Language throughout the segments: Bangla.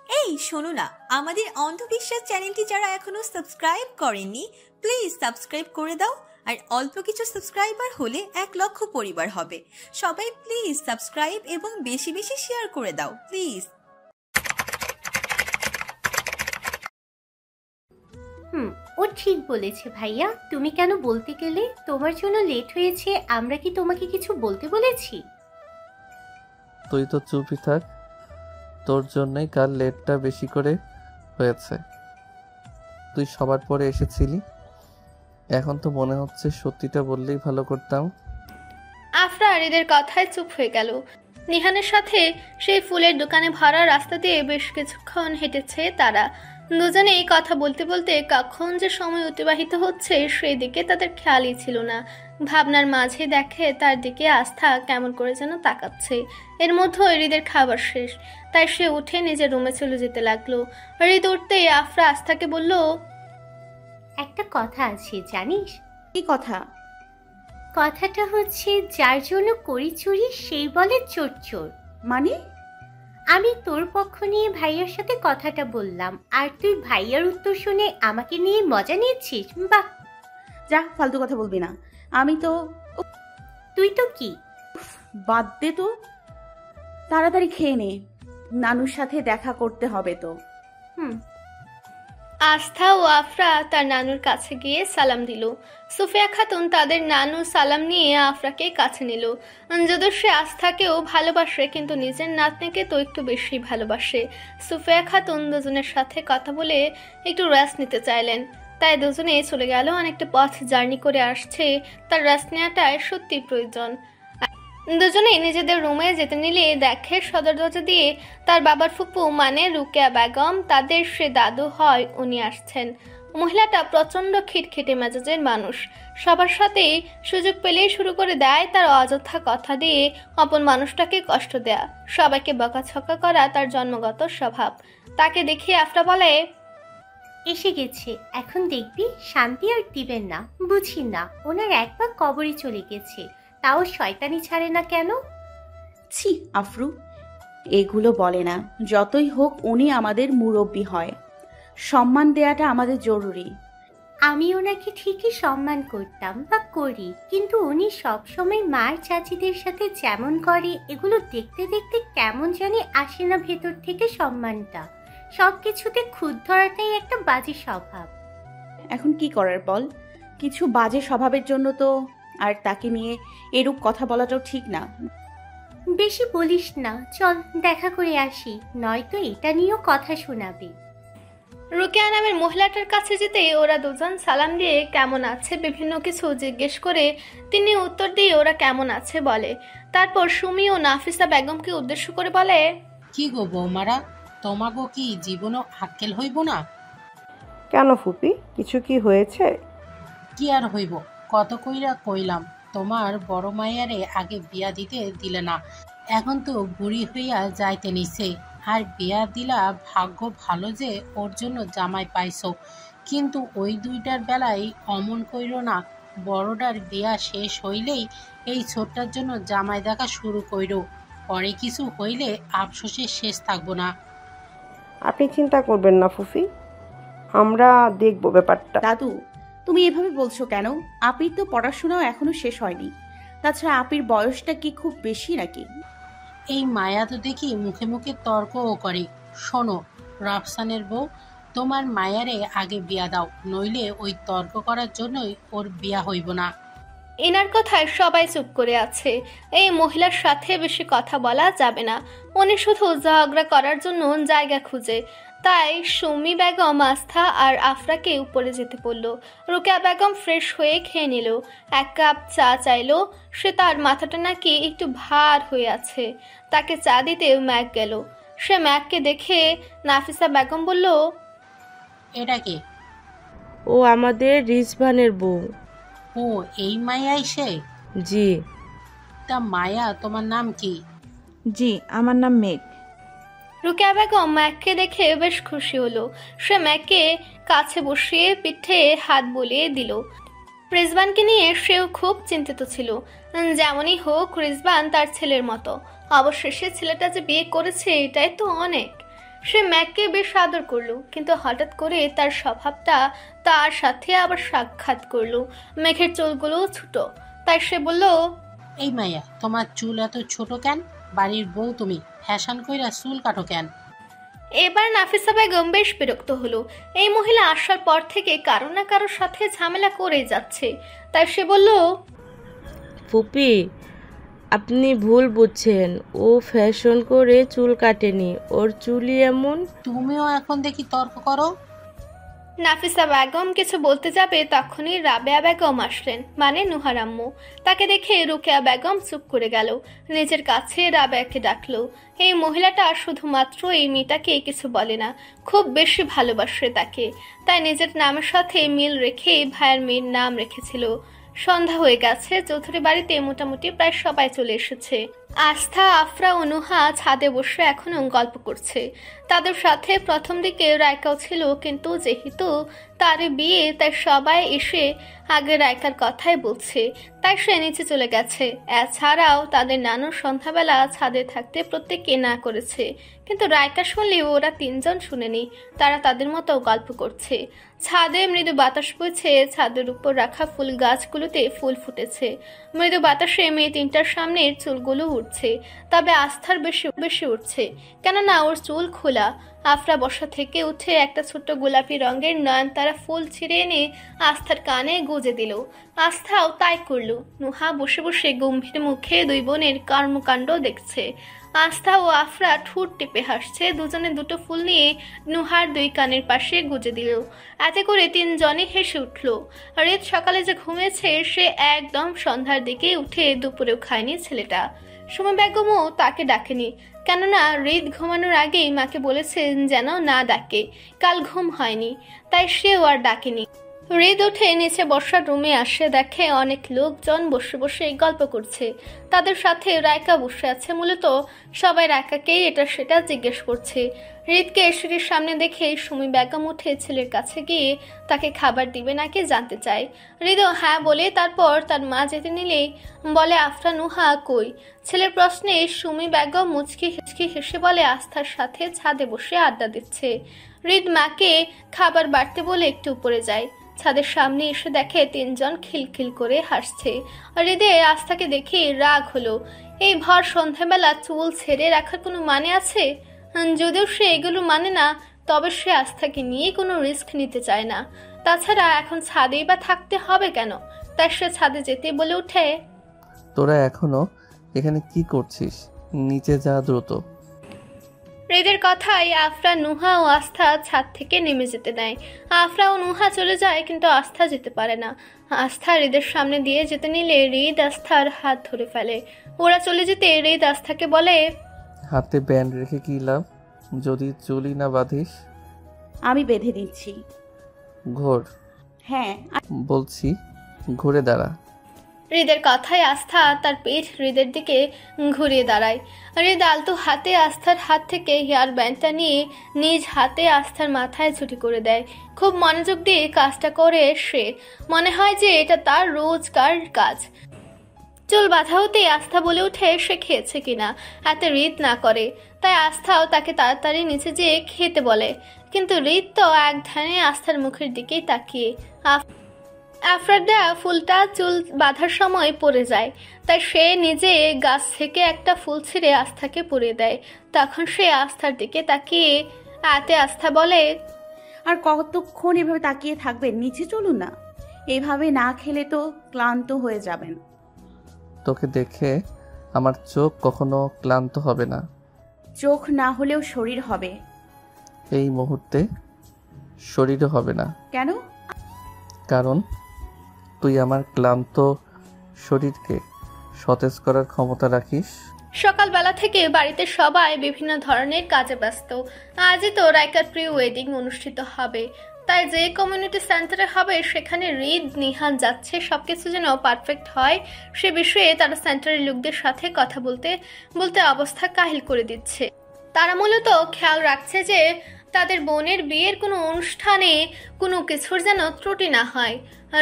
এই শোনো না, আমাদের অন্ধবিশ্বাস চ্যানেলটি যারা এখনো সাবস্ক্রাইব করেননি প্লিজ সাবস্ক্রাইব করে দাও। আর অল্প কিছু সাবস্ক্রাইবার হলে 1,00,000 পরিবার হবে। সবাই প্লিজ সাবস্ক্রাইব এবং বেশি বেশি শেয়ার করে দাও প্লিজ। ও ঠিক বলেছে ভাইয়া। তুমি কেন বলতে গেলে? তোমার জন্য লেট হয়েছে, আমরা কি তোমাকে কিছু বলতে বলেছি? তুই তো চুপই থাক, তোর জন্যই কাল লেটটা বেশি করে হয়েছে। তুই সবার পরে এসেছিলি, এখন তো মনে হচ্ছে সত্যিটা বললেই ভালো করতাম। আফরা এদের কথায় চুপ হয়ে গেল। নিহানের সাথে সেই ফুলের দোকানে ভরা রাস্তা দিয়ে বেশ কিছুক্ষণ হেঁটেছে তারা। দুজনে এই কথা বলতে বলতে কখন যে সময় অতিবাহিত হচ্ছে সেই দিকে তাদের খেয়ালই ছিল না। ভাবনার মাঝে দেখে তার দিকে আস্থা কেমন করে যেন তাকাচ্ছে। এর মধ্যে হৃদের খাবার শেষ, তাই সে উঠে নিজের রুমে চলে যেতে লাগলো। হৃদ উঠতেই আফরা আস্থাকে বলল, একটা কথা আছে জানিস? কি কথা? কথাটা হচ্ছে, যার জন্য করি চুরি সেই বলে চোর চোর। মানে? আমি তোর পক্ষ নিয়ে ভাইয়ার সাথে কথাটা বললাম, আর তুই ভাইয়ার উত্তর শুনে আমাকে নিয়ে মজা নিচ্ছিস? বাহ! যা, ফালতু কথা বলবি না। আমি তো তুই তো কি? বাদ দে তো, তাড়াতাড়ি খেয়ে নে, নানুর সাথে দেখা করতে হবে তো। আস্থা ও আফরা তার নানুর কাছে গিয়ে সালাম দিল। সুফিয়া খাতুন তাদের নানু সালাম নিয়ে আফরাকে কাছে নিল। যদিও সে আস্থাকেও ভালোবাসে, কিন্তু নিজের নাতনিকে তো একটু বেশি ভালোবাসে। সুফিয়া খাতুন দুজনের সাথে কথা বলে একটু রেস্ট নিতে চাইলেন, তাই দুজনে চলে গেল। অনেকটা পথ জার্নি করে আসছে, তার রেস্ট নেওয়াটাই সত্যি প্রয়োজন। দুজনেই নিজেদের রুমে যেতে নিলে দেখে সদর দরজা দিয়ে তার বাবার ফুপু মানে রুকেয়া বেগম, তাদের সে দাদু হয়, উনি আসছেন। মহিলাটা প্রচন্ড খিটখিটে মেজাজের মানুষ, সবার সাথেই সুযোগ পেলেই শুরু করে দেয় তার অযথা কথা দিয়ে অপর মানুষটাকে কষ্ট দেয়া, সবাইকে বকাছকা করা তার জন্মগত স্বভাব। তাকে দেখে আফরা বলে, এসে গেছে, এখন দেখবি শান্তি আর দিবেন না। বুঝি না, ওনার একবার কবরে চলে গেছে, তাও শয়তানি ছাড়ে না কেন? ছি আফরু, এগুলো বলে না। যতই হোক উনি আমাদের মুরব্বি হয়, সম্মান দেয়াটা আমাদের জরুরি। আমি ওনাকে ঠিকই সম্মান করতাম বা করি, কিন্তু উনি সবসময় মার চাচিদের সাথে যেমন করে, এগুলো দেখতে দেখতে কেমন জানি আসে না ভেতর থেকে সম্মানটা। সবকিছুতে খুঁত ধরাটাই একটা বাজে স্বভাব। এখন কি করার বল? কিছু বাজে স্বভাবের জন্য তো আর তাকে নিয়ে এরূপ কথা বলাটাও ঠিক না। বেশি বলিস না, চল দেখা করে আসি, নয়তো এটা নিয়েও কথা শোনাবে। রুকেয়া নামের মহিলাটার কাছে যেতে ওরা দুজন সালাম দিয়ে কেমন আছে বিভিন্ন কিছু জিজ্ঞেস করে তিনি উত্তর দিয়ে ওরা কেমন আছে বলে। তারপর সুমি ও নাফিসা বেগমকে উদ্দেশ্য করে বলে, কি গো বৌমারা, তোমাগো কি জীবনও আক্কেল হইব না? কেন ফুপি, কিছু কি হয়েছে? কি আর হইব, কত কইরা কইলাম তোমার বড় মাইয়ারে আগে বিয়া দিতে দিলে না, এখন তো বুড়ি হইয়া যাইতে নিছে, আর বিয়া দিলা ভাগ্য ভালো যে ওর জন্য জামাই পাইছো, কিন্তু ওই দুইটার বেলায় অমন কইর না, বড়টার বিয়া শেষ হইলেই এই ছোটটার জন্য জামাই দেখা শুরু কইর, পরে কিছু হইলে আফসোসের শেষ থাকবো না। আপনি চিন্তা করবেন না ফুফি, আমরা দেখব ব্যাপারটা। দাদু, তুমি এভাবে বলছো কেন? আপির তো পড়াশোনাও এখনো শেষ হয়নি, তাছাড়া আপির বয়সটা কি খুব বেশি নাকি? এই মায়া তো দেখি মুখে মুখে তর্কও করে। শোনো রাফসানের বউ, তোমার মায়ারে আগে বিয়া দাও, নইলে ওই তর্ক করার জন্যই ওর বিয়া হইব না। এনার কথায় সবাই চুপ করে আছে। এই মহিলার সাথে বেশি কথা বলা যাবে না, উনি শুধু ঝগড়া করার জন্য জায়গা খুঁজে। তাই সুমি বেগম, আস্থা আর আফরাকে উপরে যেতে বলল। রুকেয়া বেগম ফ্রেশ হয়ে খেয়ে নিল, 1 কাপ চা চাইলো। সে তার মাথাটা নাকি একটু ভার হয়ে আছে, তাকে চা দিতে ম্যাক গেল। সে ম্যাককে দেখে নাফিসা বেগম বলল, এটা কে? ও আমাদের রিজভানের বউ। ও এই মায়াই সে? জি। তা মায়া, তোমার নাম কি? জি, আমার নাম মেঘ। রুকেয়া বেগম ম্যাককে দেখে বেশ খুশি হলো। সে ম্যাককে কাছে বসিয়ে পিঠে হাত বুলিয়ে দিল। রিজবানকে নিয়ে সেও খুব চিন্তিত ছিল। যেমনই হোক রিজবান তার ছেলের মতো, অবশেষে ছেলেটা যে বিয়ে করেছে এটাই তো অনেক। সে ম্যাককে বেশ আদর করলো, কিন্তু হঠাৎ করে তার স্বভাবটা তার সাথে আবার সাক্ষাৎ করলো। মেঘের চুলগুলো ছোট, তাই সে বলল, এই মাইয়া, তোমার চুল এত ছোট কেন? বাড়ির বউ তুমি, ফ্যাশন কইরা চুল কাটো কেন? এবার নাফিসা বেগম বেশ বিরক্ত হলো। এই মহিলা আসার পর থেকে কারো না কারোর সাথে ঝামেলা করেই যাচ্ছে। তাই সে বলল, ফুপি, আপনি ভুল বুঝছেন, ও ফ্যাশন করে চুল কাটেনি, ওর চুলই এমন। তুমিও এখন দেখি তর্ক করো। নাফিসা বেগম কিছু বলতে যাবে তখনই রাবেয়া বেগম আসলেন, মানে নুহার আম্মু। তাকে দেখে রুকেয়া বেগম চুপ করে গেল, নিজের কাছে রাবেয়াকে ডাকলো। এই মহিলাটা শুধুমাত্র এই মেয়েটাকে কিছু বলে না, খুব বেশি ভালোবাসে তাকে, তাই নিজের নামের সাথে মিল রেখে ভাইয়ের মেয়ের নাম রেখেছিল। সন্ধ্যা হয়ে গেছে, চৌধুরী বাড়িতে মোটামুটি প্রায় সবাই চলে এসেছে। আস্থা, আফরা ও নুহা ছাদে বসে এখনো গল্প করছে। তাদের সাথে প্রথম দিকে রায়কাও ছিল, কিন্তু যেহেতু তার বিয়ে তাই সবাই এসে আগে রায়কার কথাই বলছে, তাই সে নিচে চলে গেছে। এছাড়াও তাদের নানুর সন্ধ্যাবেলা ছাদে থাকতে প্রত্যেকে না করেছে, কিন্তু রায়কা শুনলেও ওরা তিনজন শুনেনি। তারা তাদের মতো গল্প করছে। ছাদে মৃদু বাতাস বইছে, ছাদের উপর রাখা ফুল গাছগুলোতে ফুল ফুটেছে। মৃদু বাতাসে মেয়ে তিনটার সামনের চুলগুলো উঠছে, তবে আস্থার বেশি বেশি উঠছে, কেননা ওর চুল খোলা। আফরা বসা থেকে উঠে একটা ছোট্ট গোলাপি রঙের নয়নতারা ফুল ছিঁড়ে এনে আস্থার কানে গুজে দিল। আস্থাও তাই করল। নুহা বসে বসে গম্ভীর মুখে দুই বোনের কর্মকাণ্ড দেখছে। আস্থা ও আফরা ঠোঁট টিপে হাসছে। দুজনে দুটো ফুল নিয়ে নুহার দুই কানের পাশে গুজে দিল। এতে করে তিনজনে হেসে উঠল। রিত সকালে যে ঘুমিয়েছে সে একদম সন্ধ্যার দিকে উঠে দুপুরেও খায়নি ছেলেটা। সুমা বেগমও তাকে ডাকেনি, কেননা রিত ঘুমানোর আগেই মাকে বলেছেন যেন না ডাকে, কাল ঘুম হয়নি, তাই সেও আর ডাকেনি। রিদ উঠে নিচে বসার রুমে আসে, দেখে অনেক লোকজন বসে বসে গল্প করছে। তাদের সাথে রায়কা বসে আছে। মূলত সবাই রায়কাকেই এটা সেটা জিজ্ঞেস করছে। রিদকে সিঁড়ির সামনে দেখে সুমি বেগম উঠে ছেলের কাছে গিয়ে তাকে খাবার দিবে নাকি জানতে চায়। রিদও হ্যাঁ বলে তারপর তার মা যেতে নিলে বলে, আফরা নুহা কই? ছেলের প্রশ্নে সুমি বেগম মুচকি হিচকি হেসে বলে, আস্থার সাথে ছাদে বসে আড্ডা দিচ্ছে। রিদ মাকে খাবার বাড়তে বলে একটু উপরে যায়। ছাদের সামনে এসে দেখে তিনজন খিলখিল করে হাসছে। হৃদে আস্থাকে দেখে রাগ হলো। এই ভর সন্ধ্যাবেলা চুল ছেড়ে রাখার কোনো মানে আছে? যদিও সে এগুলো মানে না, তবে সে আস্থাকে নিয়ে কোনো রিস্ক নিতে চায় না। তাছাড়া এখন ছাদেই বা থাকতে হবে কেন? তাই সে ছাদে যেতে বলে উঠে, তোরা এখনো এখানে কি করছিস? নিচে যা দ্রুত। হৃদের কথাই আফরা, নুহা ও আস্থা ছাদ থেকে নেমে যেতে নেয়। আফরা ও নুহা চলে যায়, কিন্তু আস্থা যেতে পারে না। আস্থা হৃদের সামনে দিয়ে যেতে নিলে হৃদ আস্থার হাত ধরে ফেলে। ওরা চলে যেতে হৃদ আস্থাকে বলে, হাতে ব্যান্ড রেখে কি লাভ যদি চুলই না বাঁধিস? আমি বেঁধে দিচ্ছি। ঘোর। হ্যাঁ, বলছি ঘুরে দাঁড়া। হৃদের কথায় আস্থা তার পিঠ হৃদের দিকে ঘুরিয়ে দাঁড়ায়। হৃদ আলতো হাতে আস্থার হাত থেকে হেয়ার ব্যান্ডটা নিয়ে নিজ হাতে আস্থার মাথায় ছুটি করে দেয়। খুব মনোযোগ দিয়ে কাজটা করে সে। মনে হয় যে এটা তার রোজকার কাজ। চুল বাঁধা হতে আস্থা বলে উঠে সে খেয়েছে কিনা, এতে হৃদ না করে। তাই আস্থাও তাকে তাড়াতাড়ি নিচে যেয়ে খেতে বলে, কিন্তু হৃদ তো এক ধ্যানে আস্থার মুখের দিকেই তাকিয়ে। আফরাডা ফুলটা চুল বাঁধার সময় পড়ে যায়, তাই সে নিজে গাছ থেকে একটা ফুল ছিঁড়ে আস্থাকে পরিয়ে দেয়। তখন সে আস্থার দিকে তাকিয়ে এতে আস্থা বলে, আর কতক্ষণ এভাবে তাকিয়ে থাকবেন? নিচে চলুন না, এভাবে না খেলে তো ক্লান্ত হয়ে যাবেন। তোকে দেখে আমার চোখ কখনো ক্লান্ত হবে না। চোখ না হলেও শরীর হবে। এই মুহূর্তে শরীরও হবে না। কেন? কারণ তুই আমার ক্লান্ত শরীরকে সতেজ করার ক্ষমতা রাখিস। সকালবেলা থেকে বাড়িতে সবাই বিভিন্ন ধরনের কাজে ব্যস্ত। আজই তো রায়কার প্রি ওয়েডিং অনুষ্ঠিত হবে, তাই যে কমিউনিটি সেন্টারে হবে সেখানে হৃদ নিহান যাচ্ছে। সবকিছু যেন পারফেক্ট হয় সে বিষয়ে তারা সেন্টারের লোকদের সাথে কথা বলতে বলতে অবস্থা কাহিল করে দিচ্ছে। তারা মূলত খেয়াল রাখছে যে তাদের বোনের বিয়ের কোনো অনুষ্ঠানে কোনো কিছুর যেন ত্রুটি না হয়।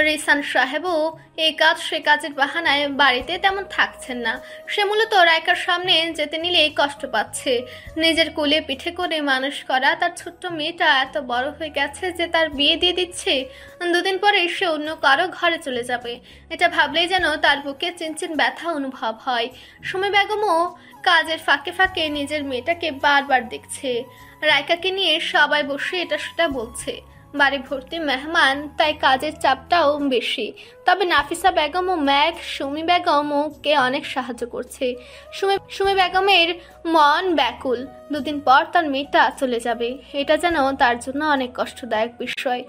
রিসান সাহেবও এই কাজ সে কাজের বাহানায় বাড়িতে তেমন থাকছেন না। সে মূলত রায়কার সামনে যেতে নিলেই কষ্ট পাচ্ছে। নিজের কোলে পিঠে করে মানুষ করা তার ছোট্ট মেয়েটা এত বড় হয়ে গেছে যে তার বিয়ে দিয়ে দিচ্ছে। 2 দিন পরে সে অন্য কারো ঘরে চলে যাবে। এটা ভাবলেই যেন তার বুকে চিনচিন ব্যথা অনুভব হয়। সুমি বেগমও কাজের ফাঁকে ফাঁকে নিজের মেয়েটাকে বারবার দেখছে। রায়কাকে নিয়ে সবাই বসে এটা সেটা বলছে। বাড়ি ভর্তি মেহমান, তাই কাজের চাপটাও বেশি। তবে নাফিসা বেগম ও সুমি বেগমও কে অনেক সাহায্য করছে। সুমি বেগমের মন ব্যাকুল। 2 দিন পর তার মেয়েটা চলে যাবে। এটা যেন তার জন্য অনেক কষ্টদায়ক বিষয়,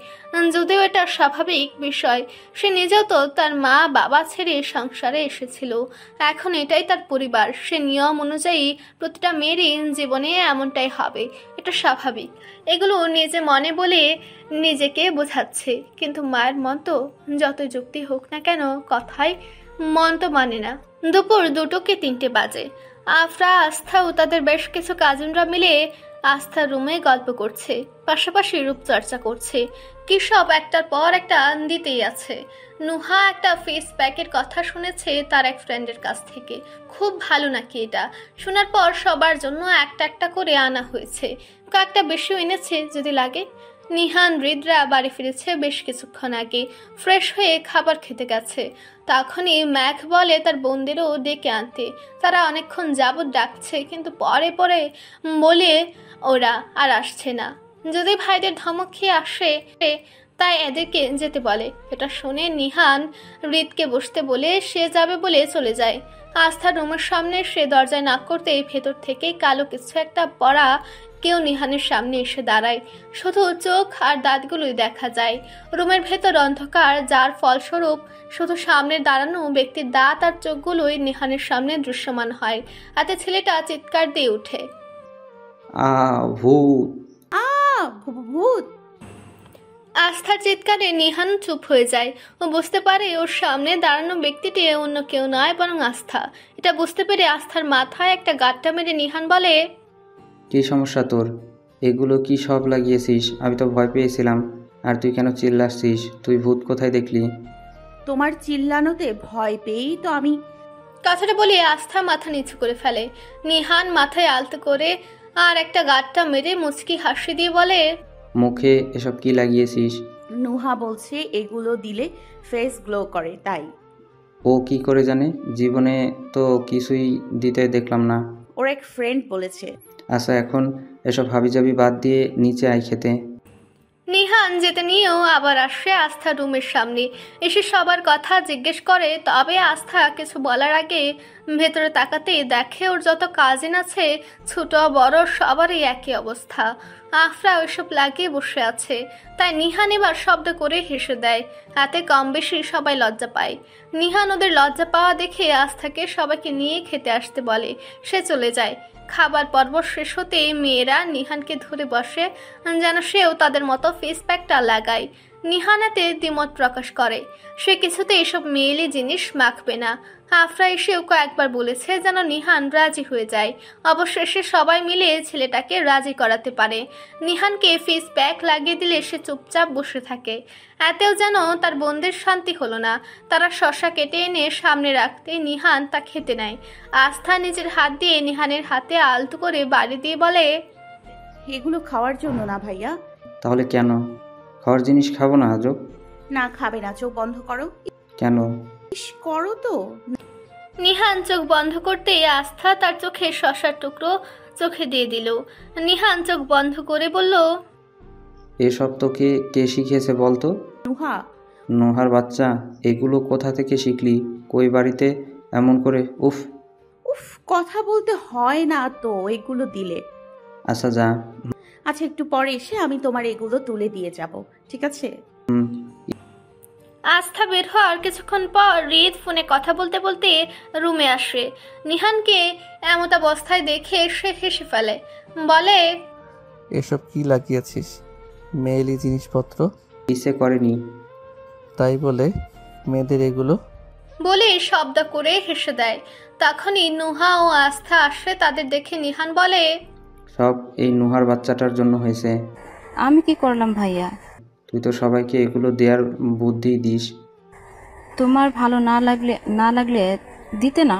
যদিও এটা স্বাভাবিক বিষয়। সে নিজেও তো তার মা বাবা ছেড়ে সংসারে এসেছিল। এখন এটাই তার পরিবার। সে নিয়ম অনুযায়ী প্রতিটা মেয়েরই জীবনে এমনটাই হবে, এটা স্বাভাবিক। এগুলো নিজে মনে বলে নিজেকে বোঝাচ্ছে, কিন্তু মায়ের মন তো যত যুক্তি হোক না কেন কথায় মন তো মানে না। দুপুর 2টো কি 3টে বাজে। আফরা, আস্থা ও তাদের বেশ কিছু কাজিনরা মিলে আস্থার রুমে গল্প করছে, পাশাপাশি রূপচর্চা করছে। কি সব একটার পর একটা দিতেই আছে। নুহা একটা ফেস প্যাকের কথা শুনেছে তার এক ফ্রেন্ডের কাছ থেকে। খুব ভালো নাকি এটা। শোনার পর সবার জন্য একটা একটা করে আনা হয়েছে। কয়েকটা বেশিও এনেছে যদি লাগে। নিহান হৃদরা বাড়ি ফিরেছে বেশ কিছুক্ষণ আগে। ফ্রেশ হয়ে খাবার খেতে গেছে। তখনই ম্যাক বলে তার বোনদেরও ডেকে আনতে। তারা অনেকক্ষণ যাবৎ ডাকছে, কিন্তু পরে পরে বলে ওরা আর আসছে না। যদি ভাইদের ধমক খেয়ে আসে তাই এদেরকে যেতে বলে। এটা শুনে নিহান হৃদকে বসতে বলে সে যাবে বলে চলে যায়। আস্থার রুমের সামনে সে দরজায় নাক করতেই ভেতর থেকে কালো কিছু একটা পড়া কেউ নিহানের সামনে এসে দাঁড়ায়। শুধু চোখ আর দাঁতগুলোই দেখা যায়। রুমের ভেতর অন্ধকার, যার ফলস্বরূপ শুধু সামনে দাঁড়ানো ব্যক্তির দাঁত আর চোখগুলোই নিহানের সামনে দৃশ্যমান হয়। এতে ছেলেটা চিৎকার দিয়ে ওঠে, ভূত! ভূত! আস্থার চিৎকারে নিহান চুপ হয়ে যায়। ও বুঝতে পারে ওর সামনে দাঁড়ানো ব্যক্তিটি অন্য কেউ নয় বরং আস্থা। এটা বুঝতে পেরে আস্থার মাথায় একটা গাঁটটা মেরে নিহান বলে, কি সমস্যা তোর? এগুলো কি সব লাগিয়েছিস? আমি তো ভয় পেয়েছিলাম। আর তুই কেন চিল্লাচ্ছিস? তুই ভূত কোথায় দেখলি? তোমার চিল্লানোতে ভয় পেয়েই তো আমি। কথাটা বলে আস্থা মাথা নিচু করে ফেলে। নিহান মাথায় আলতো করে আর একটা গাঁটটা মেরে মুচকি হাসি দিয়ে বলে, মুখে এসব কি লাগিয়েছিস? নুহা বলছে এগুলো দিলে ফেস গ্লো করে, তাই। ও কি করে জানে? জীবনে তো কিছুই দিতে দেখলাম না। ওর এক ফ্রেন্ড বলেছে। আচ্ছা, এখন এসব হাবিজাবি বাদ দিয়ে নিচে আয় খেতে। নিহান যেতে নিয়েও আবার আসে আস্থা রুমের সামনে। এসে সবার কথা জিজ্ঞেস করে। তবে আস্থা কিছু বলার আগে ভেতরে তাকাতে দেখে ওর যত কাজিন আছে, ছোট বড় সবারই একই অবস্থা। আফরা ওইসব লাগিয়ে বসে আছে। তাই নিহান এবার শব্দ করে হেসে দেয়। এতে কম বেশি সবাই লজ্জা পায়। নিহান ওদের লজ্জা পাওয়া দেখে আস্থাকে সবাইকে নিয়ে খেতে আসতে বলে। সে চলে যায়। খাবার পর্ব শেষ হতে মেয়েরা নিহানকে ধরে বসে যেন সেও তাদের মতো ফেস প্যাকটা লাগায়। নিহান এতে দ্বিমত প্রকাশ করে। সে কিছুতে এসব মেয়েলি জিনিস মাখবে না। আফরা এসেও কয়েকবার বলেছে যেন নিহান রাজি হয়ে যায়। অবশেষে সবাই মিলে ছেলেটাকে রাজি করাতে পারে। নিহানকে ফেস প্যাক লাগিয়ে দিলে সে চুপচাপ বসে থাকে। এতেও যেন তার বোনদের শান্তি হলো না। তারা শসা কেটে এনে সামনে রাখতে নিহান তা খেতে নেয়। আস্থা নিজের হাত দিয়ে নিহানের হাতে আলতো করে বাড়ি দিয়ে বলে, এগুলো খাওয়ার জন্য না ভাইয়া। তাহলে কেন? খাওয়ার জিনিস খাবো না আজব? না, খাবে না। চোখ বন্ধ করো। কেন? করো তো। নিহান চোখ বন্ধ করতেই আস্থা তার চোখে শসার টুকরো চোখে দিয়ে দিল। নিহান চোখ বন্ধ করে বলল, এসব তোকে কে শিখিয়েছে বলতো? নুহা। নোহার বাচ্চা, এগুলো কোথা থেকে শিখলি? কই বাড়িতে এমন করে? উফ উফ, কথা বলতে হয় না তো এগুলো দিলে। আচ্ছা যা। আচ্ছা, একটু পরে এসে আমি তোমার এগুলো তুলে দিয়ে যাব, ঠিক আছে? আস্থা বের হওয়ার কিছুক্ষণ পর হৃদ ফোনে কথা বলতে বলতে রুমে আসে। নিহানকে এমত অবস্থায় দেখে সে হেসে ফেলে, বলে, এসব কি লাগিয়েছিস? মেয়েলি জিনিসপত্র? ইচ্ছে করেনি। তাই বলে মেয়েদের এগুলো? বলে শব্দ করে হেসে দেয়। তখনই নুহা ও আস্থা আসে। তাদের দেখে নিহান বলে, সব এই নুহার বাচ্চাটার জন্য হয়েছে। আমি কি করলাম ভাইয়া? তুই তো সবাইকে এগুলো দেওয়ার বুদ্ধি দিস। তোমার ভালো না লাগলে দিতে না।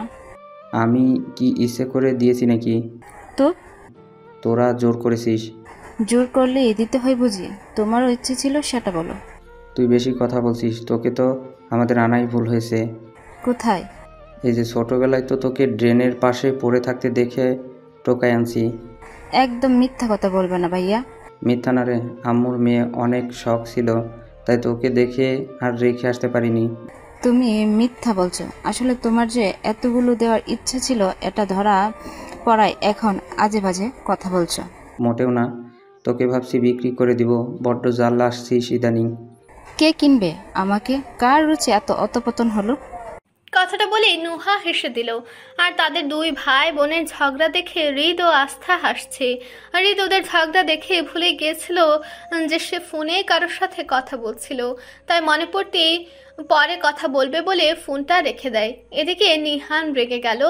আমি কি ইচ্ছে করে দিয়েছি নাকি? তো তোরা জোর করেছিস। জোর করলে দিতে হয় বুঝি? তোমারও ইচ্ছে ছিল সেটা বলো। তুই বেশি কথা বলছিস। তোকে তো আমাদের আনাই ভুল হয়েছে। কোথায়? এই যে ছোটবেলায় তো তোকে ড্রেনের পাশে পড়ে থাকতে দেখে টোকায় আনছি। একদম মিথ্যা কথা বলবে না ভাইয়া। মিথ্যা না রে, আম্মুর মেয়ে অনেক শখ ছিল, তাই তোকে দেখে আর রেখে আসতে পারিনি। তুমি মিথ্যা বলছো। আসলে তোমার যে এতগুলো দেওয়ার ইচ্ছা ছিল এটা ধরা পড়ায় এখন আজে বাজে কথা বলছো। মোটেও না, তোকে ভাবছি বিক্রি করে দিব। বড্ড জ্বালা আসছিস ইদানিং। কে কিনবে আমাকে? কার রুচি এত অতপতন হলো? কথাটা বলে নুহা হেসে দিল। আর তাদের দুই ভাই বোনের ঝগড়া দেখে হৃদ ও আস্থা হাসছে। হৃদ ওদের ঝগড়া দেখে ভুলে গিয়েছিল যে সে ফোনে কারোর সাথে কথা বলছিল, তাই মনে পড়তেই পরে কথা বলবে বলে ফোনটা রেখে দেয়। এদিকে নিহান রেগে গেল।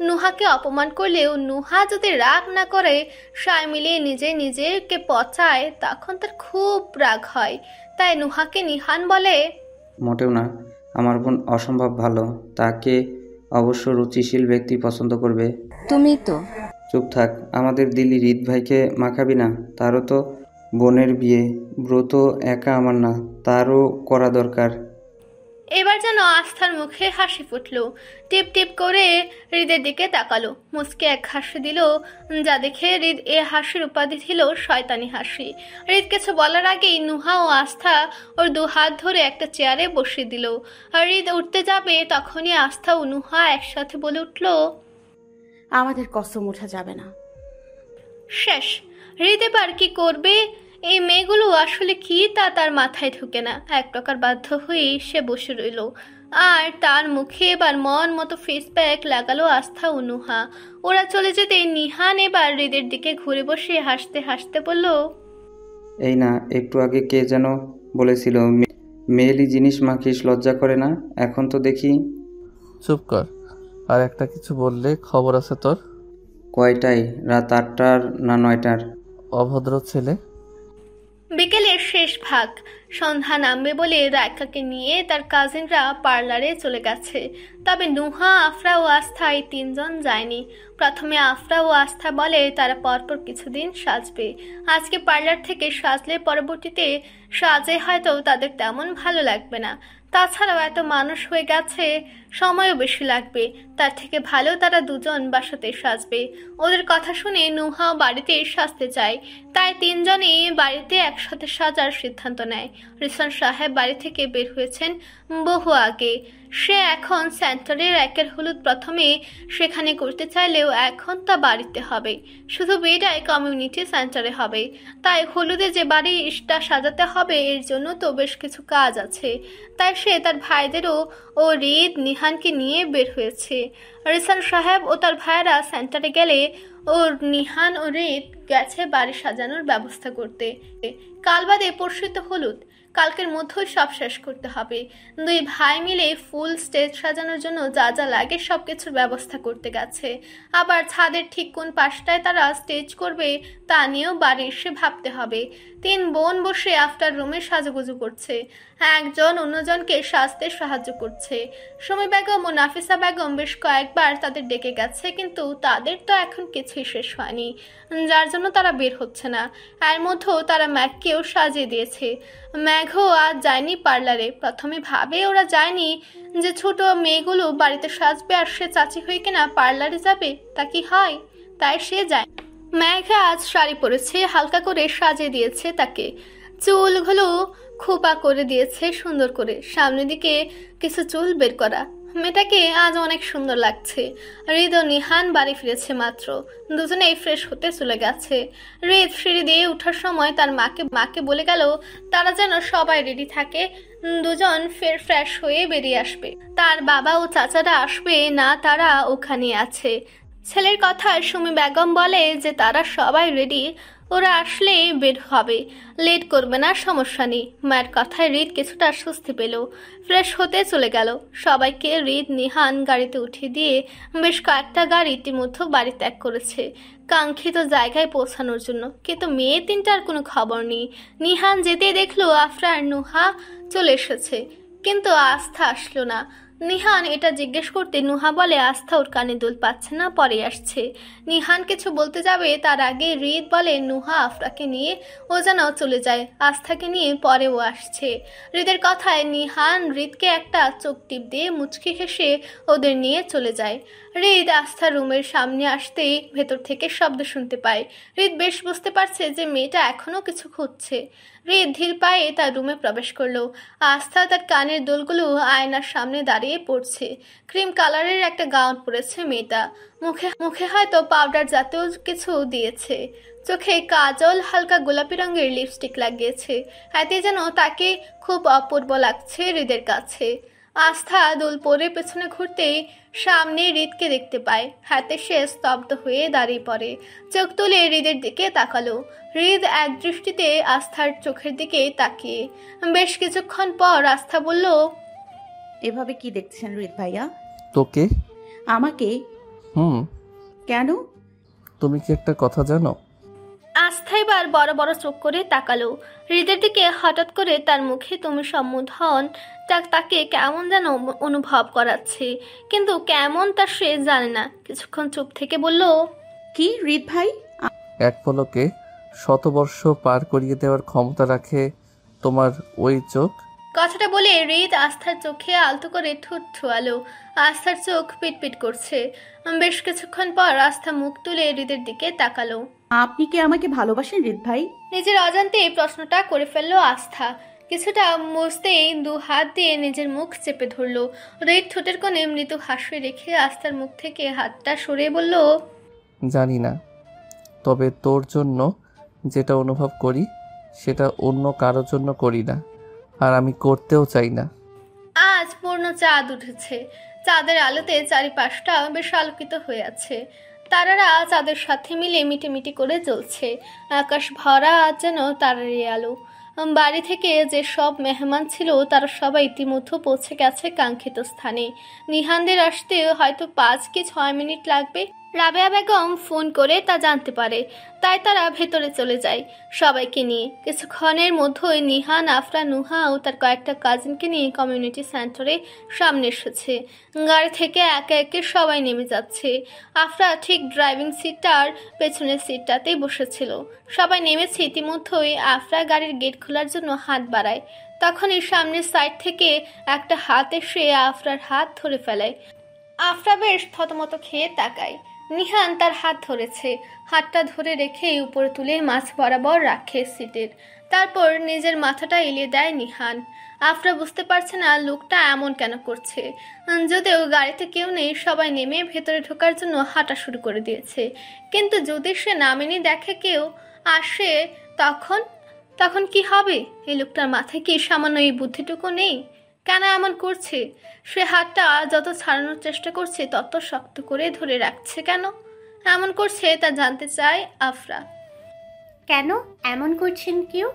নুহাকে অপমান করলেও নুহা যদি রাগ না করে সায় মিলিয়ে নিজেকে পচায় তখন তার খুব রাগ হয়। তাই নুহাকে নিহান বলে, মোটেও না, আমার বোন অসম্ভব ভালো, তাকে অবশ্য রুচিশীল ব্যক্তি পছন্দ করবে। তুমি তো চুপ থাক। আমাদের দিল্লি হৃদ ভাইকে মাখাবি না। তারও তো বোনের বিয়ে, ব্রত একা আমার না, তারও করা দরকার। এবার যেন আস্থার মুখে হাসি ফুটল। টিপ টিপ করে হৃদের দিকে তাকালো, মুচকে এক হাসি দিল, যা দেখে হৃদ এ হাসির উপাধি ছিল শয়তানি হাসি। হৃদ কিছু বলার আগেই নুহা ও আস্থা ওর দু হাত ধরে একটা চেয়ারে বসিয়ে দিল। হৃদ উঠতে যাবে তখনই আস্থা ও নুহা একসাথে বলে উঠল, আমাদের কসম ওঠা যাবে না। শেষ। হৃদ এবার কি করবে? এই মেয়েগুলো আসলে কি তা তার মাথায় ঢুকে না। এক প্রকার বাধ্য হয়ে সে বসে রইল। আর তার মুখে এবার মন মতো ফেস প্যাক লাগালো আস্থা ও নুহা। ওরা চলে যেতে নিহান এবার হৃদের দিকে ঘুরে বসে হাসতে হাসতে বলল, এই না, একটু আগে কে যেন বলেছিল মেয়েলি জিনিস মাখিস লজ্জা করে না? এখন তো দেখি। চুপ কর, আর একটা কিছু বললে খবর আছে তোর। কয়টায়? রাত 8টার না 9টার? অভদ্র ছেলে। বিকেলের শেষ ভাগ। সন্ধ্যা নামবে বলে রায়কাকে নিয়ে তার কাজিনরা পার্লারে চলে গেছে। তবে নুহা, আফরা ও আস্থা এই তিনজন যায়নি। প্রথমে আফরা ও আস্থা বলে তারা পরপর কিছুদিন সাজবে। আজকে পার্লার থেকে সাজলে পরবর্তীতে সাজে হয়তো তাদের তেমন ভালো লাগবে না। তাছাড়াও এত মানুষ হয়ে গেছে, সময়ও বেশি লাগবে। তার থেকে ভালো তারা দুজন বাসাতে সাজবে। ওদের কথা শুনে নুহাও বাড়িতে সাজতে চায়, তাই তিনজনই বাড়িতে একসাথে সাজার সিদ্ধান্ত নেয়। রিসান সাহেব বাড়ি থেকে বের হয়েছেন বহু আগে। সে এখন সেন্টারের একের হলুদ প্রথমে সেখানে করতে চাইলেও এখন তা বাড়িতে হবে, শুধু বিয়েটাই কমিউনিটি সেন্টারে হবে। তাই হলুদে যে বাড়িটা সাজাতে হবে এর জন্য তো বেশ কিছু কাজ আছে। তাই সে তার ভাইদেরও ও হৃদ নিহানকে নিয়ে বের হয়েছে। রিসান সাহেব ও তার ভাইয়েরা সেন্টারে গেলে ও নিহান ও হৃদ গেছে বাড়ি সাজানোর ব্যবস্থা করতে। কাল বাদে পরশু তো হলুদ, কালকের মধ্যেই সব শেষ করতে হবে। দুই ভাই মিলে ফুল স্টেজ সাজানোর জন্য যা যা লাগে সব কিছুর ব্যবস্থা করতে গেছে। আবার ছাদের ঠিক কোন পাশটায় তারা স্টেজ করবে তা নিয়েও বাড়ি এসে ভাবতে হবে। তিন বোন বসে আফটার রুমে সাজুগুজু করছে, একজন অন্যজনকে সাজতে সাহায্য করছে। সুমি বেগম ও নাফিসা বেগম বেশ কয়েকবার তাদের ডেকে গেছে, কিন্তু তাদের তো এখন কিছুই শেষ হয়নি, যার জন্য তারা বের হচ্ছে না। এর মধ্যেও তারা ম্যাগকেও সাজিয়ে দিয়েছে। ম্যাঘও আজ যায়নি পার্লারে। প্রথমে ভাবে ওরা যায়নি যে ছোট মেয়েগুলো বাড়িতে সাজবে আর সে চাচি হয়ে কিনা পার্লারে যাবে, তা কি হয়? তাই সে যায়। ম্যাঘা আজ শাড়ি পরেছে, হালকা করে সাজিয়ে দিয়েছে তাকে, চুলগুলো খোপা করে দিয়েছে সুন্দর করে, সামনের দিকে কিছু চুল বের করা। মেয়েটাকে আজ অনেক সুন্দর লাগছে। হৃদ ও নিহান বাড়ি ফিরেছে মাত্র, দুজনেই ফ্রেশ হতে চলে গেছে। হৃদ সিঁড়ি দিয়ে ওঠার সময় তার মাকে বলে গেল তারা যেন সবাই রেডি থাকে, দুজন ফের ফ্রেশ হয়ে বেরিয়ে আসবে। তার বাবা ও চাচারা আসবে না, তারা ওখানে আছে। ছেলের কথা সুমি বেগম বলে যে তারা সবাই রেডি, ওরা আসলে বের হবে, লেট করবে না, সমস্যা নেই। মায়ের কথায় হৃদ কিছুটা স্বস্তি পেল, ফ্রেশ হতে চলে গেল। সবাইকে হৃদ নিহান গাড়িতে উঠিয়ে দিয়ে বেশ কয়েকটা গাড়ি ইতিমধ্যে বাড়ি ত্যাগ করেছে কাঙ্ক্ষিত জায়গায় পৌঁছানোর জন্য, কিন্তু মেয়ে তিনটার কোনো খবর নেই। নিহান যেতে দেখলো আফরা আর নুহা চলে এসেছে, কিন্তু আস্থা আসলো না। নিহান এটা জিজ্ঞেস করতে নুহা বলে আস্থা ওর কানে দুল পাচ্ছে না, পরে আসছে। নিহান কিছু বলতে যাবে তার আগে হৃদ বলে নুহা আফরাকে নিয়ে ও যেন চলে যায়, আস্থাকে নিয়ে পরে ও আসছে। হৃদের কথায় নিহান হৃদকে একটা চোখ টিপ দিয়ে মুচকি হেসে ওদের নিয়ে চলে যায়। হৃদ আস্থার রুমের সামনে আসতেই ভেতর থেকে শব্দ শুনতে পায়। হৃদ বেশ বুঝতে পারছে যে মেয়েটা এখনো কিছু খুঁজছে। হৃদ ধীর পায়ে তার রুমে প্রবেশ করলো। আস্থা তার কানের দুলগুলো আয়নার সামনে দাঁড়িয়ে পড়ছে। ক্রিম কালারের একটা গাউন পরেছে মেয়েটা, মুখে হয়তো পাউডার জাতীয় কিছু দিয়েছে, চোখে কাজল, হালকা গোলাপি রঙের লিপস্টিক লাগিয়েছে। এতে যেন তাকে খুব অপূর্ব লাগছে হৃদের কাছে। আস্থা দুল পরে পেছনে ঘুরতেই সামনে হৃদকে দেখতে পায়। হাতে সে স্তব্ধ হয়ে দাঁড়িয়ে পড়ে, চোখ তুলে হৃদের দিকে তাকালো। হৃদ এক দৃষ্টিতে আস্থার চোখের দিকে তাকিয়ে বেশ কিছুক্ষণ পর আস্থা বলল, এভাবে কি দেখছেন হৃদ ভাইয়া? তোকে? আমাকে? কেন? তুমি কি একটা কথা জানো? আস্থা এবার বড় বড় চোখ করে তাকালো হৃদের দিকে। হঠাৎ করে তার মুখে তুমি সম্বোধন তাকে কেমন যেন অনুভব করাচ্ছে, কিন্তু কেমন তা সে জানে না। কিছুক্ষণ চুপ থেকে বলল, কি হৃদ ভাই? এক পলকে শতবর্ষ পার করিয়ে দেওয়ার ক্ষমতা রাখে তোমার ওই চোখ। কথাটা বলে হৃদ আস্থার চোখে আলতো করে ঠোঁট ছোঁয়ালো। আস্থার চোখ পিটপিট করছে। বেশ কিছুক্ষণ পর আস্থা মুখ তুলে হৃদের দিকে তাকালো। আপনি কি আমাকে ভালোবাসেন হৃদ ভাই? নিজের অজান্তে প্রশ্নটা করে ফেললো আস্থা। কিছুটা মুছতেই দু হাত দিয়ে নিজের মুখ চেপে ধরলো। হৃদ ঠোঁটের কোণে মৃদু হাসি রেখে আস্থার মুখ থেকে হাতটা সরিয়ে বলল, জানি না, তবে তোর জন্য যেটা অনুভব করি সেটা অন্য কারোর জন্য করি না, আর আমি করতেও চাই না। আজ পূর্ণ চাঁদ উঠেছে। চাঁদের আলোতে চারিপাশটা বেশ আলোকিত হয়ে আছে। তারারা চাঁদের সাথে মিলে মিটিমিটি করে জ্বলছে। আকাশ ভরা আজ যেন তারারই আলো। বাড়ি থেকে যে সব মেহমান ছিল তারা সবাই ইতিমধ্যে পৌঁছে গেছে কাঙ্ক্ষিত স্থানে। নিহানদের আসতে হয়তো 5 কি 6 মিনিট লাগবে। রাবেয়া বেগম ফোন করে তা জানতে পারে, তাই তারা ভেতরে চলে যায় সবাইকে নিয়ে। কিছুক্ষণের মধ্যেই নিহান, আফরা, নুহা ও তার কয়েকটা কাজিনকে নিয়ে কমিউনিটি সেন্টারে সামনে এসেছে। গাড়ি থেকে একে একে সবাই নেমে যাচ্ছে। আফরা ঠিক ড্রাইভিং সিটটার পেছনের সিটটাতেই বসেছিল। সবাই নেমেছে ইতিমধ্যেই। আফরা গাড়ির গেট খোলার জন্য হাত বাড়ায়, তখনই সামনের সাইড থেকে একটা হাত এসে আফরার হাত ধরে ফেলায়। আফরা বেশ থতমত খেয়ে তাকায়। নিহান তার হাত ধরেছে, হাতটা ধরে রেখে উপরে তুলে মাছ বরাবর রাখে সিটের। তারপর নিজের মাথাটা এলিয়ে দেয় নিহান। আফরা বুঝতে পারছে না লোকটা এমন কেন করছে। যদিও গাড়িতে কেউ নেই, সবাই নেমে ভেতরে ঢোকার জন্য হাঁটা শুরু করে দিয়েছে, কিন্তু যদি সে নামেনি দেখে কেউ আসে, তখন কি হবে? এই লোকটার মাথায় কি সামান্য এই বুদ্ধিটুকু নেই? কেন এমন করছে? সে হাতটা যত ছাড়ানোর চেষ্টা করছে তত শক্ত করে ধরে রাখছে কেন? এমন করছে তা জানতে চায় আফরা। কেন এমন করছেন কেউ?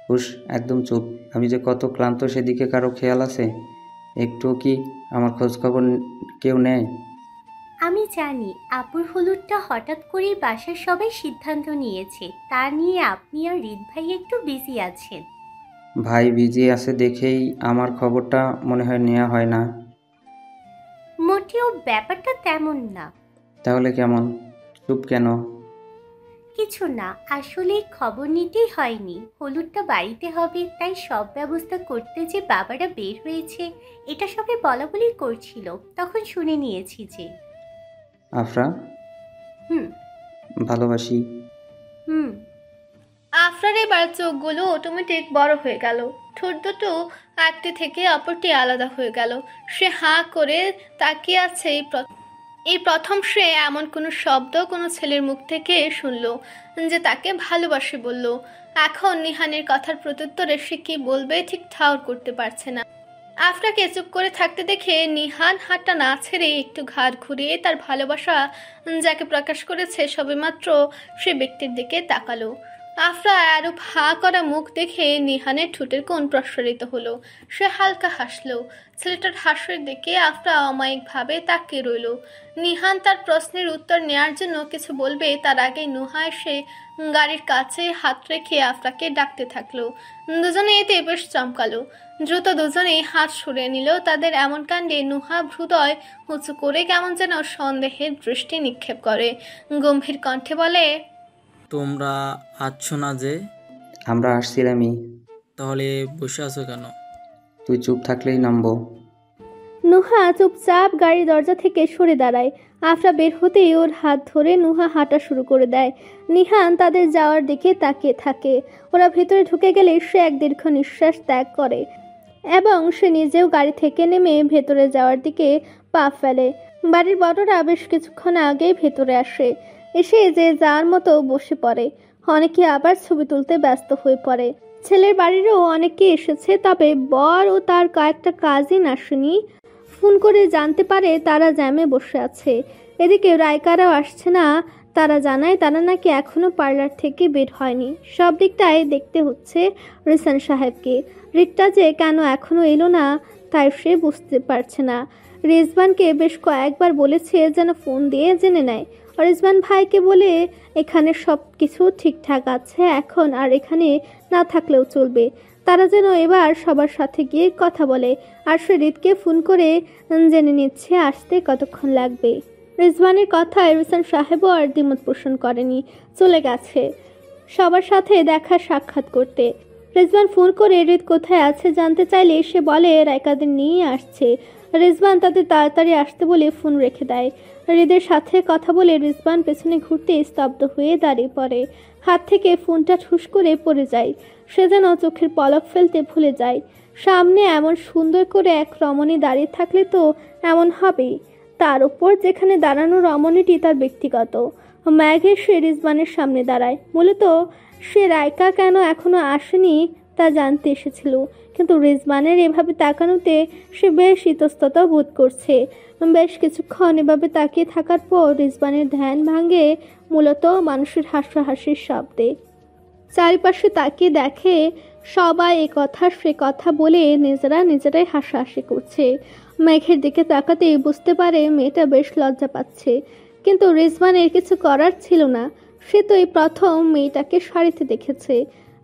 হুশ, একদম চুপ। আমি যে কত ক্লান্ত সেদিকে কারো খেয়াল আছে? একটু কি আমার খোঁজ খবর কেউ নেয়? আমি জানি আপুর হলুদটা হঠাৎ করেই বাসার সবাই সিদ্ধান্ত নিয়েছে, তা নিয়ে আপনি আর হৃদ ভাই একটু বিজি আছেন। ভাই বিজি আছে দেখেই আমার খবরটা মনে হয় নেওয়া হয় না। মোটেও ব্যাপারটা তেমন না। তাহলে কেমন? চুপ কেন? কিছু না, আসলে খবর নিতেই হয়নি। হলুদটা বাড়িতে হবে, তাই সব ব্যবস্থা করতে যে বাবারা বের হয়েছে এটা সবাই বলা বলি করছিল, তখন শুনে নিয়েছি যে। আফরা, ভালোবাসি। আফরার এবার চোখগুলো অটোমেটিক বড় হয়ে গেল। ঠোঁট দুটো একটি থেকে অপরটি আলাদা হয়ে গেল। সে হাঁ করে তাকিয়ে আছে। এই প্রথম সে এমন কোনো শব্দ কোনো ছেলের মুখ থেকে শুনল যে তাকে ভালোবাসে বলল। এখন নিহানের কথার প্রত্যুত্তরে সে কি বলবে ঠিক ঠাউর করতে পারছে না। আফরাকে চুপ করে থাকতে দেখে নিহান হাতটা না ছেড়ে একটু ঘাড় ঘুরিয়ে তার ভালোবাসা যাকে প্রকাশ করেছে সবেমাত্র সে ব্যক্তির দিকে তাকালো। আফরা আরো ভা করা মুখ দেখে নিহানের ঠোঁটের কোণ প্রসারিত হলো। সে হালকা হাসলো। ছেলেটার হাসির দিকে আফরা অমায়িকভাবে তাকিয়ে রইল। নিহান তার প্রশ্নের উত্তর নেয়ার জন্য কিছু বলবে তার আগেই নুহা এসে গাড়ির কাছে হাত রেখে আফরাকে ডাকতে থাকলো। দুজনে এতে বেশ চমকালো। দ্রুত দুজনেই হাত সরিয়ে নিল। তাদের এমন কাণ্ডে নুহা হৃদয় উঁচু করে কেমন যেন সন্দেহের দৃষ্টি নিক্ষেপ করে। গম্ভীর কণ্ঠে বলে, তোমরা আসছো না যে? আমরা আসছিলামই। তাহলে বসে আছো কেন? তুই চুপ থাকলেই নামবো। নুহা চুপচাপ গাড়ির দরজা থেকে সরে দাঁড়ায়। আফরা বের হতেই ওর হাত ধরে নুহা হাঁটা শুরু করে দেয়। নিহান তাদের যাওয়ার দিকে তাকিয়ে থাকে। ওরা ভেতরে ঢুকে গেলে সে এক দীর্ঘ নিঃশ্বাস ত্যাগ করে এবং সে নিজেও গাড়ি থেকে নেমে ভেতরে যাওয়ার দিকে পা ফেলে। বাড়ির বড়রা বেশ কিছুক্ষণ আগেই ভেতরে আসে। এসে যে যার মতো বসে পড়ে। অনেকে আবার ছবি তুলতে ব্যস্ত হয়ে পড়ে। ছেলের বাড়িরও অনেকে এসেছে, তবে বর ও তার কয়েকটা কাজিন আসেনি। ফোন করে জানতে পারে তারা জ্যামে বসে আছে। এদিকে রায়কারাও আসছে না। তারা জানায় তারা নাকি এখনো পার্লার থেকে বের হয়নি। সব দিকটাই দেখতে হচ্ছে রিসান সাহেবকে। রিকটা যে কেন এখনো এলো না তাই সে বুঝতে পারছে না। রিজবানকে বেশ কয়েকবার বলেছে যেন ফোন দিয়ে জেনে নেয়। রিজবান ভাইকে বলে এখানে সব কিছু ঠিকঠাক আছে এখন, আর এখানে না থাকলেও চলবে। তারা যেন এবার সবার সাথে গিয়ে কথা বলে। আর সে রিতকে ফোন করে জেনে নিচ্ছে আসতে কতক্ষণ লাগবে। রিজবানের কথায় রিসান সাহেবও আর দ্বিমত পোষণ করেনি, চলে গেছে সবার সাথে দেখা সাক্ষাৎ করতে। রিজবান ফোন করে রিত কোথায় আছে জানতে চাইলে সে বলে রায়কাদের নিয়ে আসছে। রিজবান তাদের তাড়াতাড়ি আসতে বলে ফোন রেখে দেয়। হৃদের সাথে কথা বলে রিজবান পেছনে ঘুরতে স্তব্ধ হয়ে দাঁড়িয়ে পড়ে। হাত থেকে ফোনটা ঠুস করে পড়ে যায়। সে যেন চোখের পলক ফেলতে ভুলে যায়। সামনে এমন সুন্দর করে এক রমণী দাঁড়িয়ে থাকলে তো এমন হবেই। তার উপর যেখানে দাঁড়ানো রমণীটি তার ব্যক্তিগত। ম্যাগ এসে রিজবানের সামনে দাঁড়ায়। মূলত সে রায়কা কেন এখনো আসেনি তা জানতে এসেছিল, কিন্তু রিজবানের এভাবে তাকানোতে সে বেশ ইতস্তত বোধ করছে। বেশ কিছুক্ষণ এভাবে তাকিয়ে থাকার পর রিজবানের ধ্যান ভাঙে মূলত মানুষের হাসাহাসির শব্দে। চারিপাশে তাকিয়ে দেখে সবাই এ কথা সে কথা বলে নিজেরাই হাসাহাসি করছে। মেঘের দিকে তাকাতেই বুঝতে পারে মেয়েটা বেশ লজ্জা পাচ্ছে, কিন্তু রিজবানের কিছু করার ছিল না। সে তো এই প্রথম মেয়েটাকে শাড়িতে দেখেছে।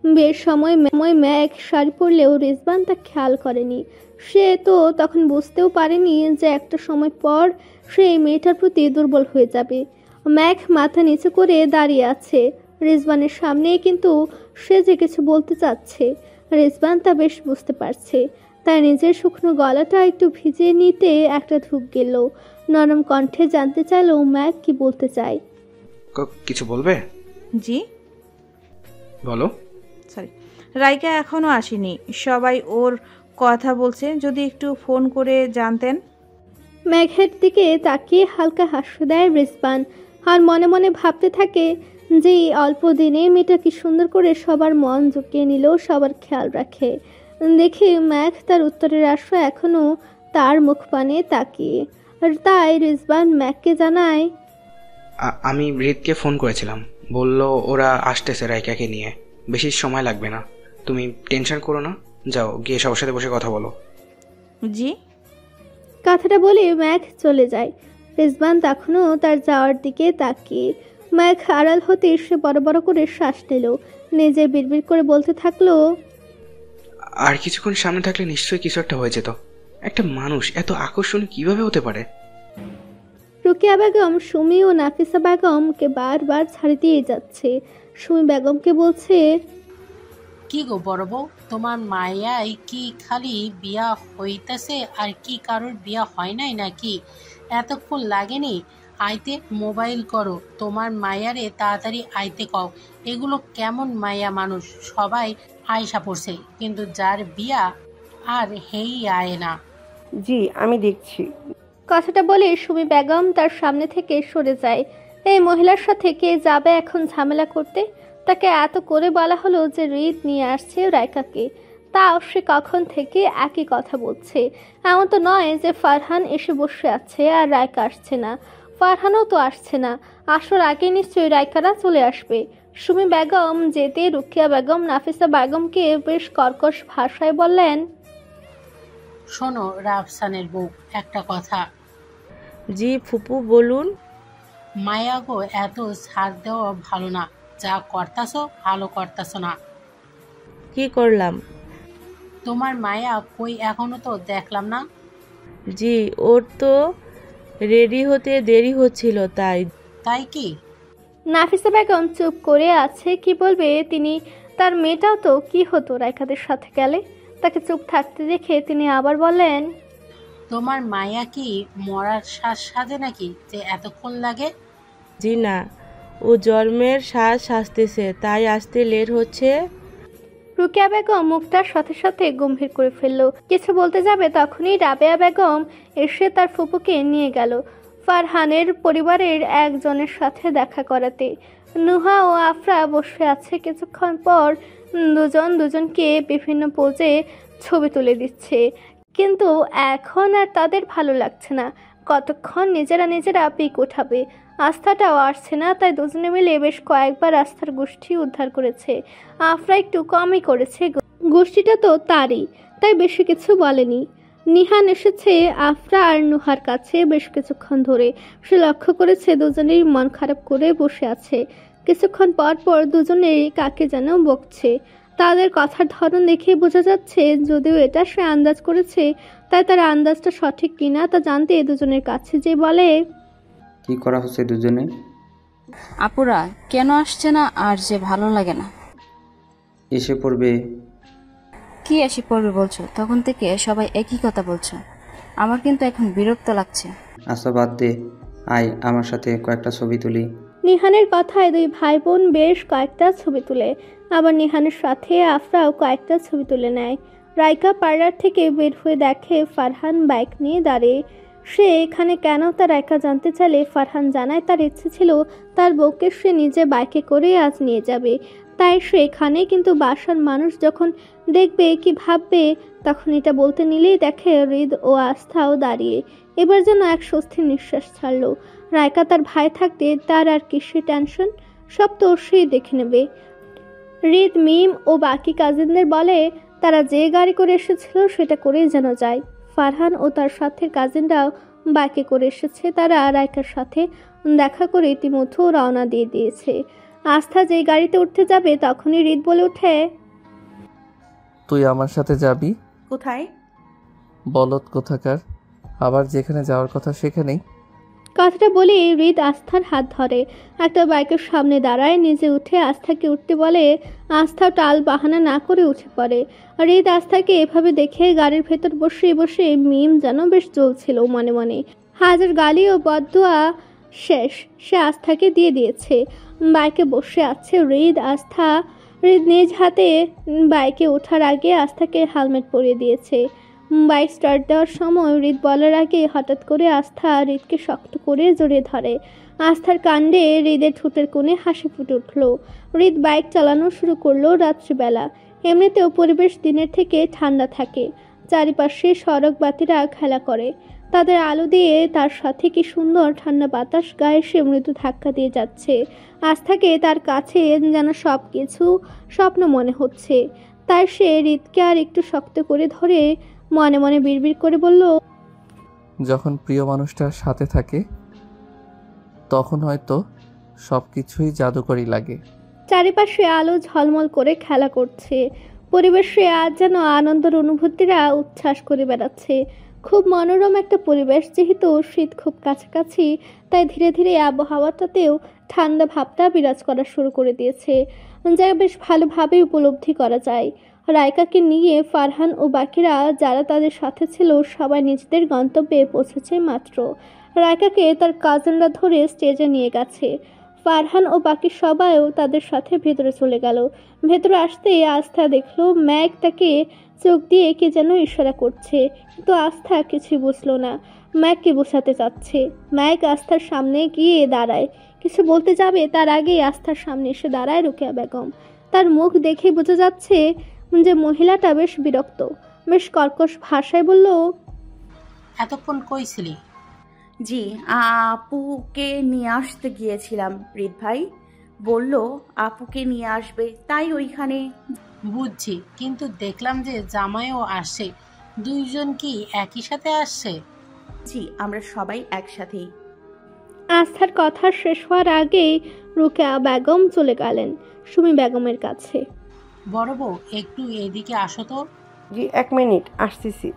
বেশ সময় মেঘ শাড়ি পরলেও রিজবান তা খেয়াল করেনি। সে তো তখন বুঝতেও পারেনি যে একটা সময় পর সে এই মেয়েটার প্রতি দুর্বল হয়ে যাবে। মেঘ মাথা নিচু করে দাঁড়িয়ে আছে রিজবানের সামনে, কিন্তু সে যে কিছু বলতে চাচ্ছে রিজবান তা বেশ বুঝতে পারছে। তাই নিজের শুকনো গলাটা একটু ভিজিয়ে নিতে একটা ধূপ গেল। নরম কণ্ঠে জানতে চাইল মেঘ কি বলতে চায়। কিছু বলবে? জি বলো। সরি, রাইকা এখনো আসেনি, সবাই ওর কথা বলছে, যদি একটু ফোন করে জানতেন। মেঘের দিকে তাকিয়ে হালকা হাসি দেয় রিজবান, আর মনে মনে ভাবতে থাকে যে অল্প দিনে মেয়েটা কি সুন্দর করে সবার মন জুকিয়ে নিল, সবার খেয়াল রাখে। দেখে মেঘ তার উত্তরের আশা এখনো তার মুখ পানে তাকিয়ে। আর তাই রিজবান ম্যাককে জানায়, আমি রিতকে ফোন করেছিলাম, বলল ওরা আসতেছে রাইকাকে নিয়ে, বেশি সময় লাগবে না, তুমি টেনশন করো না, যাও গিয়ে সবার সাথে বসে কথা বলো। জি। কথাটা বলে ম্যাক চলে যায়। রিজবান তখনও তার যাওয়ার দিকে তাকিয়ে। ম্যাক আড়াল হতে সে বড় বড় করে শ্বাস নিল, নিজে বিড়বিড় করে বলতে থাকলো, আর কিছুক্ষণ সামনে থাকলে নিশ্চয়ই কিছু একটা হয়ে যেত। একটা মানুষ এত আকর্ষণীয় কিভাবে হতে পারে? রুকিয়া বেগম সুমি ও নাফিসা বেগমকে বারবার ছাড়ি দিয়ে যাচ্ছে। সুমি বেগমকে বলছে, কি গো বড় বউ, তোমার মায়াই কি খালি বিয়া হইতেছে আর কি কারোর বিয়া হয় নাই নাকি? এতক্ষণ লাগেনি আইতে? মোবাইল করো তোমার মায়ারে, তাড়াতাড়ি আইতে কও। এগুলো কেমন মায়া মানুষ, সবাই আয়সা পড়ছে, কিন্তু যার বিয়া আর হেই আয় না। জি আমি দেখছি। কথাটা বলে সুমি বেগম তার সামনে থেকে সরে যায়। এই মহিলার সাথে কে যাবে এখন ঝামেলা করতে? তাকে এত করে বলা হলো যে রিত নিয়ে আসছে রাইকাকে, তাও সে কখন থেকে একই কথা বলছে। এমন তো নয় যে ফারহান এসে বসে আছে আর রায়কা আসছে না। ফারহানও তো আসছে না, আসার আগে নিশ্চয়ই রায়কারা চলে আসবে। সুমি বেগম যেতে রুকিয়া বেগম নাফিসা বেগমকে বেশ কর্কশ ভাষায় বললেন, শোনো রাফসানের বউ, একটা কথা। জি ফুপু বলুন। মায়া গো, এত ছাড় দেওয়া ভালো না। যা করতাছো ভালো করতাছো না। কি করলাম? তোমার মায়া কই, এখনো তো দেখলাম না। জি ওর তো রেডি হতে দেরি হচ্ছিল তাই। তাই কি? নাফিসা বেগম চুপ করে আছে, কি বলবে তিনি। তার মেয়েটাও তো কি হতো রায়কাদের সাথে গেলে। তাকে চুপ থাকতে দেখে তিনি আবার বললেন, তোমার মায়া কি মরার শ্বাস সাজে নাকি যে এতক্ষণ লাগে? জি না, ও জন্মের শ্বাস সাজতেছে তাই আসতে লেট হচ্ছে। রুকিয়া বেগম মুখটার সাথে সাথে গম্ভীর করে ফেলল। কিছু বলতে যাবে তখনই রাবেয়া বেগম এসে তার ফুপুকে নিয়ে গেল ফারহানের পরিবারের একজনের সাথে দেখা করাতে। নুহা ও আফরা বসে আছে। কিছুক্ষণ পর দুজন দুজনকে বিভিন্ন পোজে ছবি তুলে দিচ্ছে, কিন্তু এখন আর তাদের ভালো লাগছে না। কতক্ষণ নিজেরা পিক উঠাবে। আস্থাটাও আসছে না, তাই দুজনে মিলে বেশ কয়েকবার আস্থার গোষ্ঠী উদ্ধার করেছে। আফরা একটু কমই করেছে, গোষ্ঠীটা তো তারই, তাই বেশি কিছু বলেনি। নিহান এসেছে আফরা আর নুহার কাছে বেশ কিছুক্ষণ ধরে। সে লক্ষ্য করেছে দুজনেই মন খারাপ করে বসে আছে। কিছুক্ষণ পর পর দুজনেই কাকে যেন বকছে। তাদের কথার ধরন দেখে বোঝা যাচ্ছে, যদিও এটা সে আন্দাজ করেছে, তাই তার আন্দাজটা সঠিক কিনা তা জানতে দুজনের কাছে যে বলে, কি করা হচ্ছে দুজনে? আপুরা কেন আসছে না আর যে ভালো লাগে না। এসে পড়বে। কি এসে পড়বে বলছো? তখন থেকে সবাই একই কথা বলছো, আমার কিন্তু এখন বিরক্ত লাগছে। আচ্ছা বাদ দে, আয় আমার সাথে কয়েকটা ছবি তুলি। নিহানের কথায় দুই ভাই বোন বেশ কয়েকটা ছবি তুলে, আবার নিহানের সাথে আফরাও কয়েকটা ছবি তুলে নেয়। রাইকা পার্লার থেকে বের হয়ে দেখে ফারহান বাইক নিয়ে দাঁড়িয়ে। সে এখানে কেন তা রাইকা জানতে চাইলে ফারহান জানায় তার ইচ্ছে ছিল তার বউকে সে নিজে বাইকে করে আজ নিয়ে যাবে, তাই সে এখানে। কিন্তু বাসার মানুষ যখন দেখবে কি ভাববে, তখন এটা বলতে নিলেই দেখে হৃদ ও আস্থাও দাঁড়িয়ে। এবার যেন এক স্বস্তির নিঃশ্বাস ছাড়ল। রাইকা তার ভাই থাকতে তার আর কিসের টেনশন, সব তো সে দেখে নেবে। হৃদ মিম ও বাকি কাজিনদের বলে তারা যে গাড়ি করে এসেছিল সেটা করেই যেন যায়। ফারহান ও তার সাথে কাজিনরাও বাইকে করে এসেছে। তারা রাইকার সাথে দেখা করে ইতিমধ্যে রওনা দিয়ে দিয়েছে। আস্থা যেই গাড়িতে উঠতে যাবে তখনই হৃদ বলে ওঠে, তুই আমার সাথে যাবি? কোথায়? বলদ কোথাকার, আবার যেখানে যাওয়ার কথা সেখানেই। কথাটা বলে হৃদ আস্থার হাত ধরে, একটা বাইকের সামনে দাঁড়ায়, নিজে উঠে আস্থাকে উঠতে বলে। আস্থা টাল বাহানা না করে উঠে পড়ে। হৃদ আস্থাকে এভাবে দেখে গাড়ির ভেতর বসে বসে মিম যেন বেশ জ্বলছিল মনে মনে। হাজার গালি ও বদদুয়া শেষ সে আস্থাকে দিয়ে দিয়েছে। বাইকে বসে আছে হৃদ। আস্থা হৃদ নিজ হাতে বাইকে ওঠার আগে আস্থাকে হেলমেট পরিয়ে দিয়েছে। বাইক স্টার্ট দেওয়ার সময় হৃদ বলার আগে হঠাৎ করে আস্থা হৃদকে শক্ত করে জড়িয়ে ধরে। আস্থার কাণ্ডে হৃদের ঠোঁটের কোণে হাসি ফুটে উঠল। হৃদ বাইক চালানো শুরু করলো রাত্রিবেলা। এমনিতেও পরিবেশ দিনের থেকে ঠান্ডা থাকে। চারিপাশে সড়ক বাতিরা খেলা করে, তাদের আলো দিয়ে তার সাথে কি সুন্দর ঠান্ডা বাতাস গায়ে সে মৃদু ধাক্কা দিয়ে যাচ্ছে। আস্থাকে তার কাছে যেন সব কিছু স্বপ্ন মনে হচ্ছে, তাই সে হৃদকে আর একটু শক্ত করে ধরে মনে মনে বিড়বিড় করে বলল, যখন প্রিয় মানুষটার সাথে থাকে তখন হয়তো সব কিছুই জাদুকরী লাগে। চারিপাশে আলো ঝলমল করে খেলা করছে। পরিবেশে আজ যেন আনন্দের অনুভূতিরা উচ্ছ্বাস করে বেড়াচ্ছে। খুব মনোরম একটা পরিবেশ। যেহেতু শীত খুব কাছাকাছি, তাই ধীরে ধীরে আবহাওয়াটাতেও ঠান্ডা ভাবটা বিরাজ করা শুরু করে দিয়েছে, যা বেশ ভালোভাবে উপলব্ধি করা যায়। রাইকাকে নিয়ে ফারহান ও বাকিরা যারা তাদের সাথে ছিল সবাই নিজেদের গন্তব্যে পৌঁছেছে মাত্র। রাইকাকে তার কাজিনরা ধরে স্টেজে নিয়ে গেছে। ফারহান ও বাকি সবাইও তাদের সাথে ভেতরে চলে গেল। ভেতরে আসতে আস্থা দেখলো ম্যাগ তাকে চোখ দিয়ে কে যেন ইশারা করছে, কিন্তু আস্থা কিছুই বুঝলো না ম্যাগকে বোঝাতে চাচ্ছে। ম্যাগ আস্থার সামনে গিয়ে দাঁড়ায়, কিছু বলতে যাবে তার আগেই আস্থার সামনে এসে দাঁড়ায় রুকিয়া বেগম। তার মুখ দেখে বোঝা যাচ্ছে যে মহিলাটা বেশ বিরক্ত। বেশ কর্কশ ভাষায় বলল, এতক্ষণ কই ছিলি? জি, আপুকে নিয়ে আসতে গিয়েছিলাম। রিত ভাই বলল আপুকে নিয়ে আসবে, তাই ওইখানে। বুঝছি, কিন্তু দেখলাম যে জামাইও আসছে। দুইজন কি একই সাথে আসছে? জি, আমরা সবাই একসাথেই। আস্থার কথা শেষ হওয়ার আগেই রোকেয়া বেগম চলে গেলেন সুমি বেগমের কাছে। বড় বউ, একটু এদিকে আসো তো। জি, 1 মিনিট আসতেছি।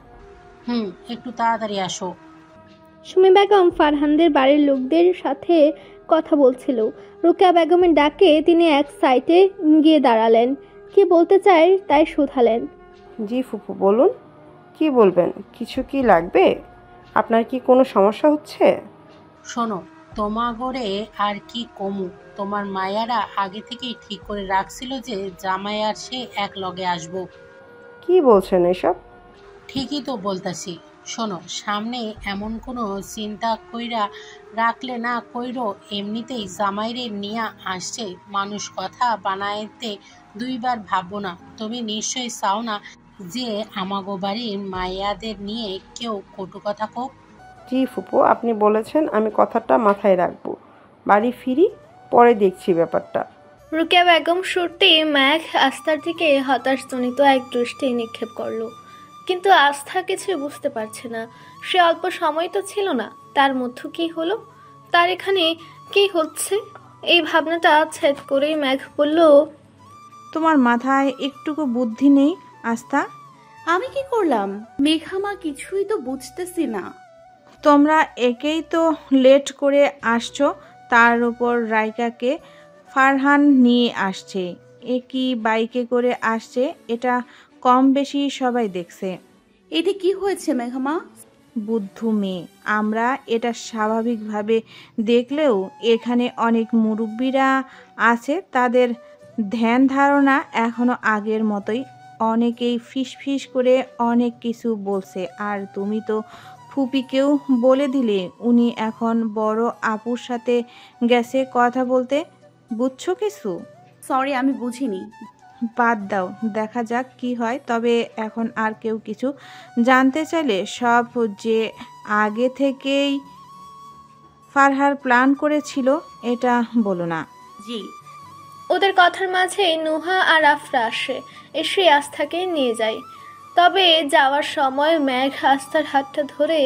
একটু তাড়াতাড়ি আসো। সুমি বেগম ফারহানদের বাড়ির লোকদের সাথে কথা বলছিল। রোকেয়া বেগমের ডাকে তিনি এক সাইডে গিয়ে দাঁড়ালেন। কি বলতে চায় তাই শুধালেন। জি ফুপু, বলুন, কি বলবেন? কিছু কি লাগবে? আপনার কি কোনো সমস্যা হচ্ছে? শোনো, তোমাগরে আর কি কমু, তোমার মায়ারা আগে থেকেই ঠিক করে রাখছিল যে জামাই আর সে এক লগে আসবো। কি বলছেন এসব? ঠিকই তো বলতাছি। শোনো, সামনে এমন কোনো চিন্তা কইরা রাখলে না কইরো, এমনিতেই জামাইরে নিয়া আসছে মানুষ, কথা বানাইতে দুইবার ভাববো না। তুমি নিশ্চয়ই চাও না যে আমাগো বাড়ির মায়াদের নিয়ে কেউ কটু কথা কোক। জি ফুপু, আপনি বলেছেন, আমি কথাটা মাথায় রাখবো। বাড়ি ফিরি, পরে দেখছি ব্যাপারটা। রোকেয়া বেগম সত্যি ম্যাঘ আস্থার দিকে হতাশজনিত এক দৃষ্টি নিক্ষেপ করলো, কিন্তু আস্থা কিছু বুঝতে পারছে না। সে অল্প সময় তো ছিল না, তার মধ্যে কি হলো, তার এখানে কি হচ্ছে, এই ভাবনাটা ছেদ করেই ম্যাঘ বলল, তোমার মাথায় একটুকু বুদ্ধি নেই আস্থা? আমি কি করলাম? মেঘামা কিছুই তো বুঝতেছি না। তোমরা একেই তো লেট করে আসছো, তার উপর রাইকাকে ফারহান নিয়ে আসছে। এ কি বাইকে করে আসছে, এটা কম বেশি সবাই দেখছে। এতে কি হয়েছে মেঘামা? বুদ্ধু মেয়ে, আমরা এটা স্বাভাবিকভাবে দেখলেও এখানে অনেক মুরব্বীরা আছে, তাদের ধ্যান ধারণা এখনো আগের মতোই। অনেকেই ফিসফিস করে অনেক কিছু বলছে, আর তুমি তো ফুপিকেও বলে দিলে উনি এখন বড় আপুর সাথে গেছে কথা বলতে। বুঝছো কিছু? সরি, আমি বুঝিনি। বাদ দাও, দেখা যাক কি হয়। তবে এখন আর কেউ কিছু জানতে চাইলে সব যে আগে থেকেই ফারহার প্ল্যান করেছিল এটা বলো না। জি। ওদের কথার মাঝে নুহা আর আফরা এসে আস্থাকে নিয়ে যায়। তবে যাওয়ার সময় ম্যাঘ আস্থার হাতটা ধরে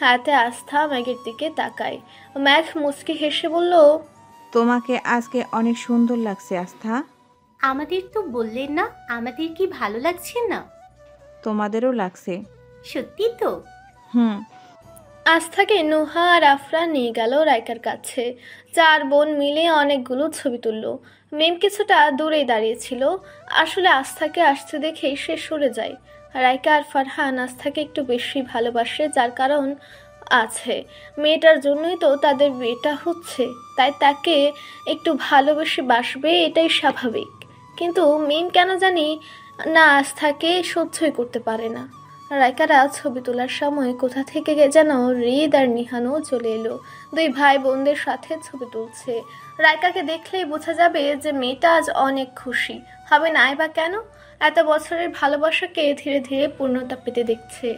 হাতে আস্থা ম্যাগের দিকে তাকায়। ম্যাঘ মুচকি হেসে বলল, তোমাকে আজকে অনেক সুন্দর লাগছে আস্থা। আমাদের তো বললেন না, আমাদের কি ভালো লাগছে না? তোমাদেরও লাগছে। সত্যি তো? আস্থাকে নুহা আর আফরা নিয়ে গেল রাইকার কাছে। 4 বোন মিলে অনেকগুলো ছবি তুলল। মেম কিছুটা দূরেই দাঁড়িয়েছিল। আসলে আস্থাকে আসতে দেখে সে সরে যায়। রাইকা আর ফারহান আস্থাকে একটু বেশি ভালোবাসে, যার কারণ আছে। মেয়েটার জন্যই তো তাদের বিয়েটা হচ্ছে, তাই তাকে একটু ভালোবেসে বাসবে, এটাই স্বাভাবিক। কিন্তু মিম কেন জানি না আস্থাকে সহ্যই করতে পারে না। রাইকারা ছবি তোলার সময় কোথা থেকে যেন হৃদ আর নিহানও চলে এলো। 2 ভাই বোনদের সাথে ছবি তুলছে। রাইকাকে দেখলেই বোঝা যাবে যে মেয়েটা আজ অনেক খুশি হবে, নাই বা কেন? এত বছরের ভালোবাসাকে ধীরে ধীরে পূর্ণতা পেতে দেখছে।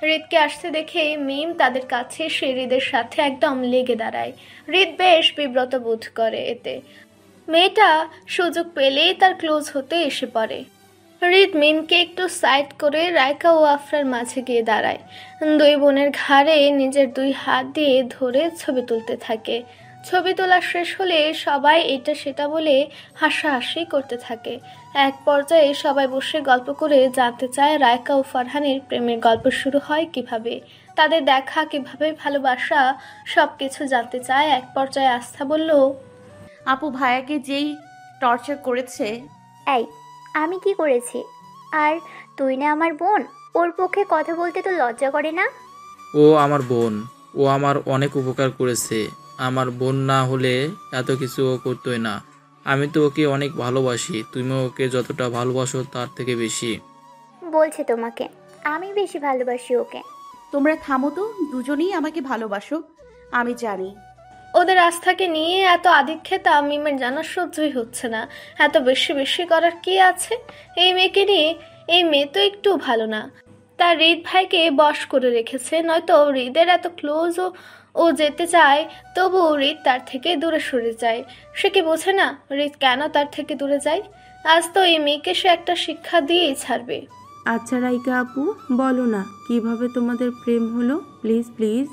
হৃদকে আসতে দেখে মিম তাদের কাছে সে হৃদের সাথে একদম লেগে দাঁড়ায়। হৃদ বেশ বিব্রত বোধ করে এতে। মেয়েটা সুযোগ পেলেই তার ক্লোজ হতে এসে পড়ে। হৃদ মিমকে একটু সাইড করে রাইকা ও আফরার মাঝে গিয়ে দাঁড়ায়। 2 বোনের ঘাড়ে নিজের 2 হাত দিয়ে ধরে ছবি তুলতে থাকে। ছবি তোলা শেষ হলে সবাই এটা সেটা বলে হাসাহাসি করতে থাকে। এক পর্যায়ে সবাই বসে গল্প করে জানতে চায় রাইকা ও ফারহানের প্রেমের গল্প শুরু হয় কিভাবে, তাদের দেখা কিভাবে, ভালোবাসা, সব কিছু জানতে চায়। এক পর্যায়ে আস্থা বলল, আপু ভাইয়াকে যেই টর্চার করেছে। এই, আমি কি করেছি? আর তুই না আমার বোন, ওর পক্ষে কথা বলতে তো লজ্জা করে না? ও আমার বোন, ও আমার অনেক উপকার করেছে। আমার বোন না হলে এত কিছু ও করতোই না। আমি তো ওকে অনেক ভালোবাসি, তুমি ওকে যতটা ভালোবাসো তার থেকে বেশি। বলছে তোমাকে, আমি বেশি ভালোবাসি ওকে। তোমরা থামো তো, দুজনেই আমাকে ভালোবাসো, আমি জানি। ওদের আস্থাকে নিয়ে এত আধিক্যতা মিমের জানা সহ্যই হচ্ছে না। এত বেশি বেশি করার কি আছে এই মেয়েকে নিয়ে? এই মেয়ে তো একটু ভালো না। তার হৃদ ভাইকে বশ করে রেখেছে, নয়তো হৃদের এত ক্লোজ ও যেতে চায়, তবু হৃদ তার থেকে দূরে সরে যায়। সে কি বোঝে না হৃদ কেন তার থেকে দূরে যায়? আজ তো এই মেয়েকে সে একটা শিক্ষা দিয়েই ছাড়বে। আচ্ছা রাইকা আপু, বলো না কিভাবে তোমাদের প্রেম হলো, প্লিজ প্লিজ।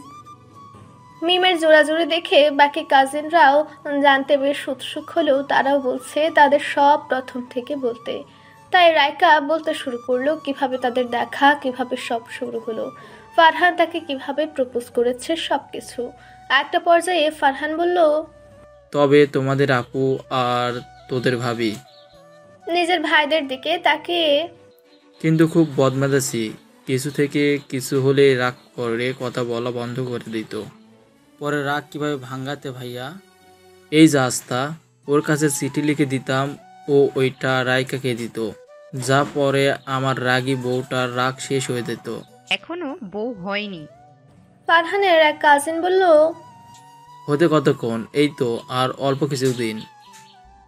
মিমের জোড়াজুড়ি দেখে বাকি কাজিনরাও জানতে বেশ উৎসুক হলেও তারাও বলছে তাদের সব প্রথম থেকে বলতে। তাই রাইকা বলতে শুরু করলো কিভাবে তাদের দেখা, কিভাবে সব শুরু হলো, ফারহান তাকে কিভাবে প্রপোজ করেছে, সবকিছু। একটা পর্যায়ে ফারহান বলল, তবে তোমাদের আপু আর তোদের ভাবি নিজের ভাইদের দিকে তাকিয়ে, কিন্তু খুব বদমেজাজি, কিছু থেকে কিছু হলে রাগ করে কথা বলা বন্ধ করে দিত। পরে রাগ কিভাবে ভাঙাতে ভাইয়া? এই যে আস্থা, ওর কাছে চিঠি লিখে দিতাম, ও ওইটা রাইকাকে দিত, যা পরে আমার রাগী বউটার রাগ শেষ হয়ে যেত। এখনো বউ হয়নি। ফারহানের এক কাজিন বলল, হতে কতক্ষণ, এই তো আর অল্প কিছুদিন।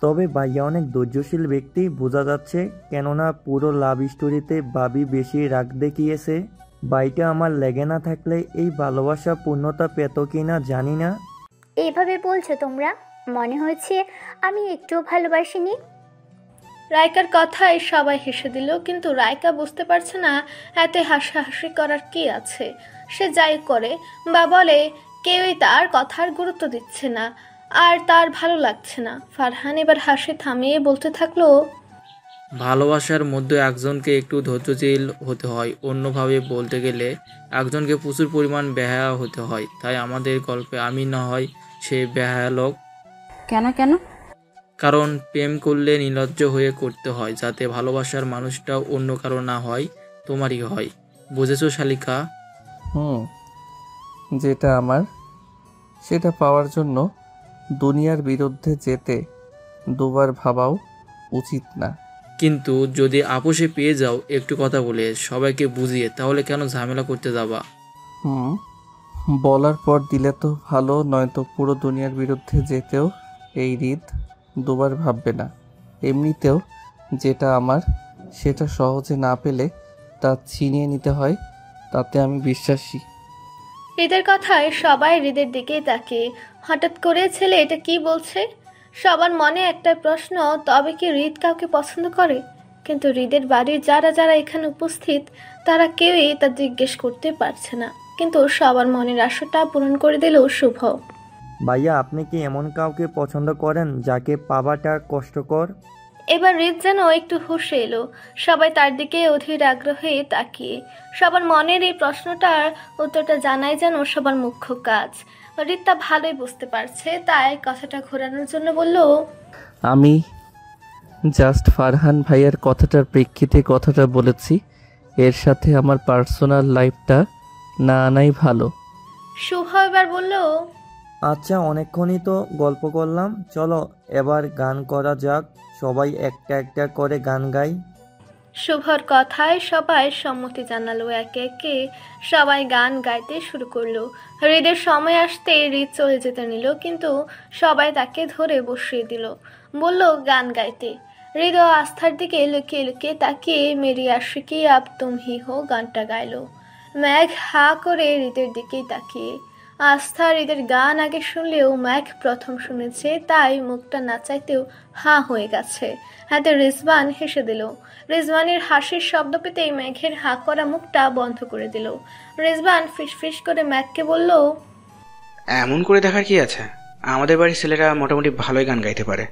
তবে ভাইয়া অনেক ধৈর্যশীল ব্যক্তি বোঝা যাচ্ছে, কেননা পুরো লাভ স্টোরিতে ভাবি বেশি রাগ দেখিয়েছে। ভাইটা আমার লেগে না থাকলে এই ভালোবাসা পূর্ণতা পেত কিনা জানি না। এইভাবে বলছো তোমরা, মনে হয়েছে আমি একটুও ভালোবাসিনি। রাইকার কথায় সবাই হেসে দিল, কিন্তু রাইকা বুঝতে পারছে না এতে হাসাহাসি করার কি আছে। সে যাই করে বা বলে কেউই তার কথার গুরুত্ব দিচ্ছে না, আর তার ভালো লাগছে না। ফারহান এবার হাসি থামিয়ে বলতে থাকলো, ভালোবাসার মধ্যে একজনকে একটু ধৈর্যশীল হতে হয়, অন্যভাবে বলতে গেলে একজনকে প্রচুর পরিমাণ বেহায়া হতে হয়। তাই আমাদের গল্পে আমি না হয় সে বেহায়া লোক। কেন কেন? কারণ প্রেম করলে নির্লজ্জ হয়ে করতে হয়, যাতে ভালোবাসার মানুষটাও অন্য কারো না হয়, তোমারই হয়। বুঝেছো শালিকা? যেটা আমার সেটা পাওয়ার জন্য দুনিয়ার বিরুদ্ধে যেতে দুবার ভাবাও উচিত না। কিন্তু যদি আপোষে পেয়ে যাও একটু কথা বলে সবাইকে বুঝিয়ে, তাহলে কেন ঝামেলা করতে যাবা? বলার পর দিলে তো ভালো, নয়তো পুরো দুনিয়ার বিরুদ্ধে যেতেও এই হৃদ দুবার ভাববে না। এমনিতেও যেটা আমার সেটা সহজে না পেলে তা ছিনিয়ে নিতে হয়, তাতে আমি বিশ্বাসী। হৃদের কথায় সবাই হৃদের দিকেই তাকিয়ে। হঠাৎ করে ছেলে এটা কি বলছে? সবার মনে একটা প্রশ্ন, তবে কি হৃদ কাউকে পছন্দ করে? কিন্তু হৃদের বাড়ির যারা যারা এখানে উপস্থিত তারা কেউই তা জিজ্ঞেস করতে পারছে না। কিন্তু সবার মনের আশাটা পূরণ করে দিল শুভ। ভাইয়া আপনি কি এমন কাউকে পছন্দ করেন যাকে পাওয়াটা কষ্টকর? এবার হৃদ যেন একটু হুঁশে এলো। সবাই তার দিকে অধীর আগ্রহে তাকিয়ে। সবার মনের এই প্রশ্নটার উত্তরটা জানাই যেন সবার মুখ্য কাজ। হৃদ তা ভালোই বুঝতে পারছে, তাই কথাটা ঘোরানোর জন্য বলল, আমি জাস্ট ফারহান ভাইয়ের কথাটার প্রেক্ষিতে কথাটা বলেছি। এর সাথে আমার পার্সোনাল লাইফটা না আনাই ভালো। শুভ এবার বলল, আচ্ছা অনেকক্ষণই তো গল্প করলাম, চলো এবার গান করা যাক, সবাই একটা একটা করে গান গাই। শুভর কথায় সবাই সম্মতি জানালো। একে একে সবাই গান গাইতে শুরু করলো। হৃদের সময় আসতে হৃদ চলে যেতে নিল, কিন্তু সবাই তাকে ধরে বসিয়ে দিল, বলল গান গাইতে। হৃদ ও আস্থার দিকে লুকিয়ে লুকিয়ে তাকিয়ে মেরি আশিকি আব তুম হি হো গানটা গাইলো। ম্যাঘ হা করে হৃদের দিকেই তাকিয়ে। আস্থা হৃদের গান আগে শুনলেও ম্যাঘ প্রথম শুনেছে, তাই মুখটা না চাইতেও হাঁ হয়ে গেছে। হাতে রিজওয়ান হেসে দিল। রিজওয়ানের হাসির শব্দ পেতেই ম্যাঘের হাঁ করা মুখটা বন্ধ করে দিল। রিজওয়ান ফিসফিস করে ম্যাঘকে বলল, এমন করে দেখার কি আছে? আমাদের বাড়ির ছেলেরা মোটামুটি ভালোই গান গাইতে পারে।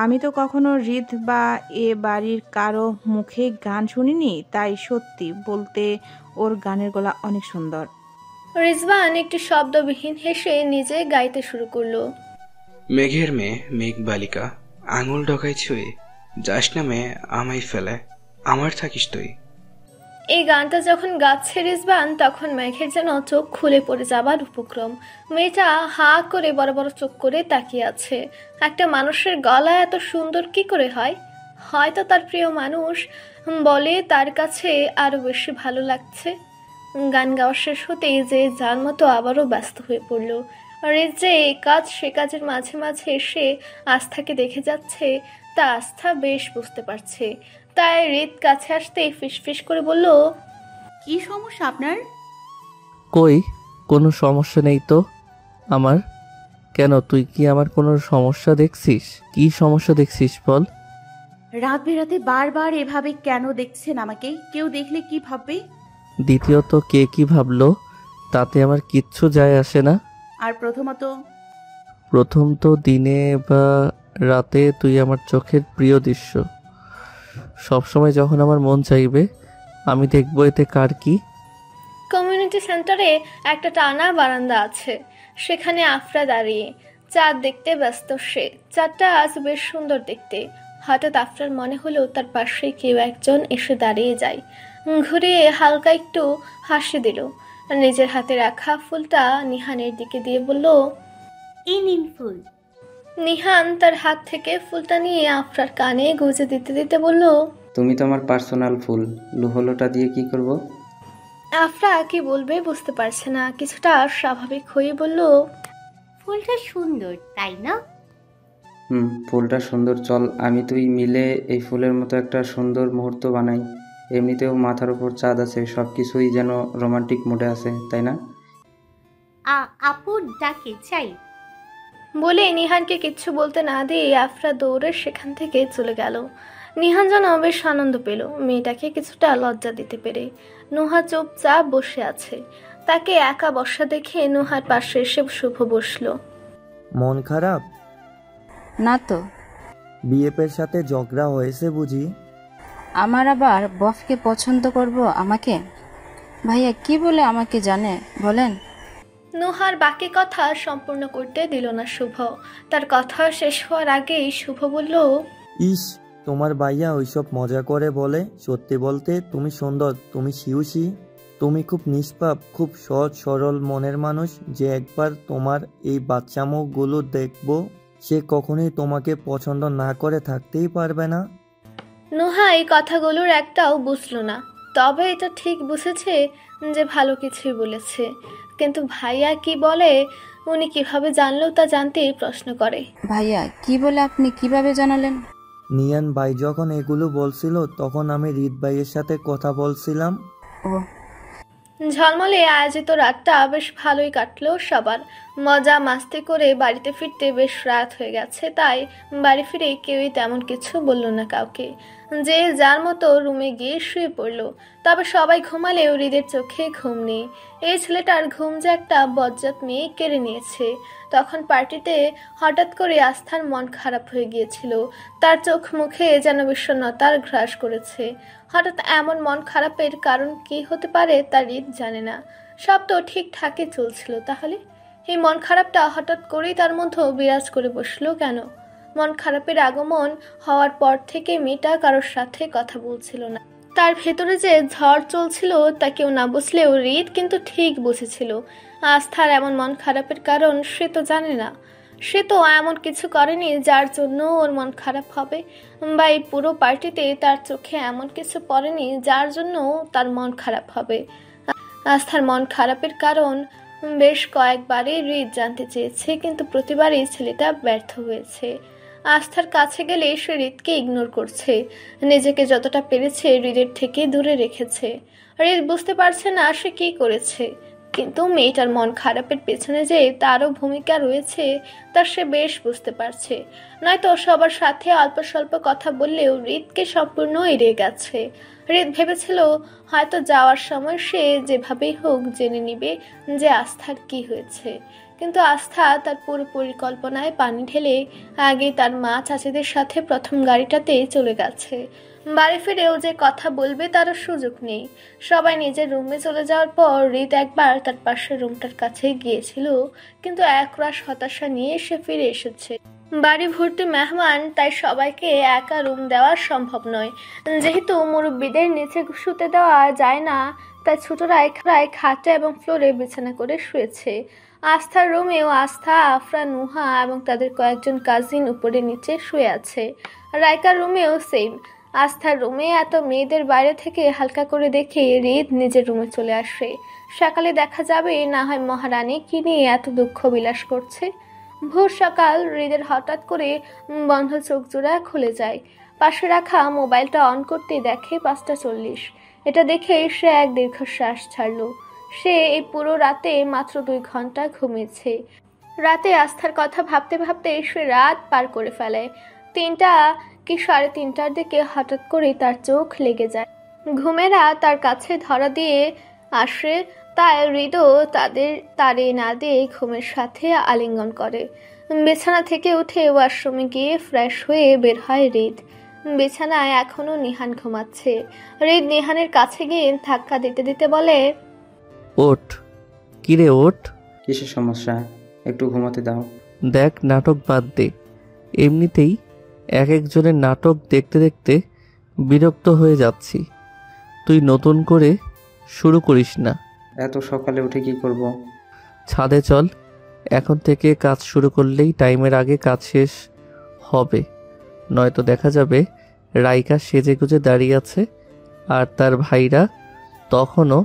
আমি তো কখনো হৃদ বা এ বাড়ির কারো মুখে গান শুনিনি, তাই সত্যি বলতে ওর গানের গলা অনেক সুন্দর। রিজওয়ান একটি শব্দবিহীন হেসে নিজে গাইতে শুরু করলো। মেঘের মেয়ে মেঘ বালিকা, আঙুল ঢোকাই ছুঁয়ে, যাস নামে আমায় ফেলে, আমার থাকিস তুই। এই গানটা যখন গাচ্ছে রিজওয়ান, তখন মেঘের যেন চোখ খুলে পড়ে যাবার উপক্রম। মেয়েটা হা করে বড় বড় চোখ করে তাকিয়ে আছে। একটা মানুষের গলা এত সুন্দর কি করে হয়? হয়তো তার প্রিয় মানুষ বলে তার কাছে আরো বেশি ভালো লাগছে। গান গাওয়া শেষ হতেই যে যার মতো আবারও ব্যস্ত হয়ে পড়ল। রিত যে এই কাজ সে কাজের মাঝে মাঝে এসে আস্থাকে দেখে যাচ্ছে তা আস্থা বেশ বুঝতে পারছে। তাই রিত কাছে আসতে ফিসফিস করে বলল, কি সমস্যা আপনার? কই, কোনো সমস্যা নেই তো আমার। কেন, তুই কি আমার কোনো সমস্যা দেখছিস? কি সমস্যা দেখছিস বল। রাত বেরাতে বারবার এভাবে কেন দেখছেন আমাকে? কেউ দেখলে কি ভাববে? দ্বিতীয়ত, কে কি ভাবলো তাতে আমার কিচ্ছু যায় আসে না। আর প্রথম তো দিনে বা রাতে তুই আমার চোখের প্রিয় দৃশ্য। সবসময় যখন আমার মন চাইবে আমি দেখবো এতে কার কি। কমিউনিটি সেন্টারে একটা টানা বারান্দা আছে, সেখানে আফরা দাঁড়িয়ে চাঁদ দেখতে ব্যস্ত। সে চাঁদটা আজ বেশ সুন্দর দেখতে। হঠাৎ আফরার মনে হলো তার পাশে কেউ একজন এসে দাঁড়িয়ে যায়। ঘুরিয়ে হালকা একটু হাসি দিল, নিজের হাতে রাখা ফুলটা নিহানের দিকে দিয়ে বলল, এই নিন ফুল। নিহান তার হাত থেকে ফুলটা নিয়ে আফরার কানে গুজে দিতে দিতে বলল, তুমি তো আমার পার্সোনাল ফুল, লুহলোটা দিয়ে কি করব? আফরা কি বলবে বুঝতে পারছে না, কিছুটা স্বাভাবিক হয়ে বলল, ফুলটা সুন্দর তাই না? ফুলটা সুন্দর, চল আমি তুই মিলে এই ফুলের মতো একটা সুন্দর মুহূর্ত বানাই। এমনিতেও মাথার উপর চাঁদ আছে, সব কিছুই যেন রোমান্টিক মুডে আছে, তাই না? আপু ডাকে চাই বলে নিহানকে কিচ্ছু বলতে না দিয়ে আফরা দৌড়ে সেখান থেকে চলে গেল। নিহান যেন বেশ আনন্দ পেল মেয়েটাকে কিছুটা লজ্জা দিতে পেরে। নুহা চুপচাপ বসে আছে, তাকে একা বসা দেখে নুহার পাশে এসে শুভ বসলো। মন খারাপ? না তো। বিএফের সাথে ঝগড়া হয়েছে বুঝি? আমার আবার বফকে পছন্দ করব আমাকে? ভাইয়া কি বলে আমাকে জানে বলেন? নুহার বাকি কথা সম্পূর্ণ করতে দিল না শুভ। তার কথা শেষ হওয়ার আগেই শুভ বলল, ইস, তোমার ভাইয়া ওইসব মজা করে বলে। সত্যি বলতে তুমি সুন্দর, তুমি শিউসি, তুমি খুব নিষ্পাপ, খুব সহজ সরল মনের মানুষ। যে একবার তোমার এই বাচ্চামুখগুলো দেখবো সে কখনোই তোমাকে পছন্দ না করে থাকতেই পারবে না। নুহা এই কথাগুলোর একটাও বুঝলো না, তবে এটা ঠিক বুঝেছে যে ভালো কিছুই বলেছে। কিন্তু ভাইয়া কি বলে উনি কিভাবে জানলো তা জানতেই প্রশ্ন করে। ভাইয়া কি বলে আপনি কিভাবে জানালেন? নিয়ান ভাই যখন এগুলো বলছিল তখন আমি রিত ভাইয়ের সাথে কথা বলছিলাম। ঝলমলে আয়োজিত রাতটা বেশ ভালোই কাটলো সবার। মজা মাস্তি করে বাড়িতে ফিরতে বেশ রাত হয়ে গেছে, তাই বাড়ি ফিরে কেউই তেমন কিছু বলল না কাউকে। যে যার মতো রুমে গিয়ে শুয়ে পড়লো। তবে সবাই ঘুমালেও হৃদের চোখে ঘুম নেই। এই ছেলেটার ঘুম যে একটা বজ্জাত মেয়ে কেড়ে নিয়েছে। তখন পার্টিতে হঠাৎ করে আস্থার মন খারাপ হয়ে গিয়েছিল। তার চোখ মুখে যেন বিষণ্ণতার গ্রাস করেছে। হঠাৎ এমন মন খারাপের কারণ কি হতে পারে তা হৃদ জানে না। সব তো ঠিকঠাকই চলছিল, তাহলে এই মন খারাপটা হঠাৎ করেই তার মধ্যে বিরাজ করে বসলো কেন? মন খারাপের আগমন হওয়ার পর থেকে মেয়েটা কারোর সাথে কথা বলছিল না। তার ভেতরে যে ঝড় চলছিল তা কেউ না বুঝলেও হৃদ কিন্তু ঠিক বুঝেছিল। আস্থার এমন মন খারাপের কারণ সে তো জানে না। সে তো এমন কিছু করেনি যার জন্য ওর মন খারাপ হবে, বা এই পুরো পার্টিতে তার চোখে এমন কিছু পড়েনি যার জন্য তার মন খারাপ হবে। আস্থার মন খারাপের কারণ বেশ কয়েকবারই হৃদ জানতে চেয়েছে, কিন্তু প্রতিবারই ছেলেটা ব্যর্থ হয়েছে। আস্থার কাছে গেলে সে হৃদকে ইগনোর করছে, নিজেকে যতটা পেরেছে হৃদের থেকে দূরে রেখেছে। হৃদ বুঝতে পারছে না সে কি করেছে, কিন্তু মেয়েটার মন খারাপের পেছনে যে তারও ভূমিকা রয়েছে তা সে বেশ বুঝতে পারছে। নয়তো সবার সাথে অল্প স্বল্প কথা বললেও হৃদকে সম্পূর্ণ এড়িয়ে গেছে। হৃদ ভেবেছিল হয়তো যাওয়ার সময় সে যেভাবেই হোক জেনে নিবে যে আস্থার কি হয়েছে, কিন্তু আস্থা তার পুরো পরিকল্পনায় পানি ঢেলে আগে তার মা চাচিদের সাথে প্রথম গাড়িটাতে চলে গেছে। বাড়ি ফিরেও যে কথা বলবে তার সুযোগ নেই। সবাই নিজের রুমে চলে যাওয়ার পর হৃদ একবার তার পাশের রুমটার কাছে গিয়েছিল, কিন্তু একরাশ হতাশা নিয়ে সে ফিরে এসেছে। বাড়ি ভর্তি মেহমান, তাই সবাইকে একা রুম দেওয়া সম্ভব নয়। যেহেতু মুরব্বীদের নিচে শুতে দেওয়া যায় না, তাই ছোটরাই খাটে এবং ফ্লোরে বিছানা করে শুয়েছে। আস্থার রুমেও আস্থা, আফরা, নুহা এবং তাদের কয়েকজন কাজিন উপরে নিচে শুয়ে আছে। রাইকার রুমেও সেম। আস্থার রুমে এত মেয়েদের বাইরে থেকে হালকা করে দেখে হৃদ নিজের রুমে চলে আসে। সকালে দেখা যাবে না হয় মহারানী কি নিয়ে এত দুঃখ বিলাস করছে। ভোর সকাল হৃদের হঠাৎ করে বন্ধ চোখ জোড়া খুলে যায়। পাশে রাখা মোবাইলটা অন করতে দেখে 5:40। এটা দেখে সে এক দীর্ঘশ্বাস ছাড়ল। সে এই পুরো রাতে মাত্র 2 ঘন্টা ঘুমিয়েছে। রাতে আস্থার কথা ভাবতে ভাবতে সে রাত পার করে ফেলে। 3টা কি 3:30টার দিকে হঠাৎ করে তার চোখ লেগে যায়। ঘুমেরা তার কাছে ধরা দিয়ে আসে, তাই হৃদও তারে না দিয়ে ঘুমের সাথে আলিঙ্গন করে। বিছানা থেকে উঠে ওয়াশরুমে গিয়ে ফ্রেশ হয়ে বের হয় হৃদ। বিছানায় এখনো নিহান ঘুমাচ্ছে। হৃদ নিহানের কাছে গিয়ে ধাক্কা দিতে দিতে বলে, ওঠ। কিরে ওঠ। কিসের সমস্যা? একটু ঘুমাতে দাও। দেখ, নাটক বাদ দে। এমনিতেই এক একজনের নাটক দেখতে দেখতে বিরক্ত হয়ে যাচ্ছি। তুই নতুন করে শুরু করিস না। এত সকালে উঠে কি করব? ছাদে চল। এখন থেকে কাজ শুরু করলেই টাইমের আগে কাজ শেষ হবে, নয়তো দেখা যাবে রাইকা সেজেগুজে দাঁড়িয়ে আছে আর তার ভাইরা তখনও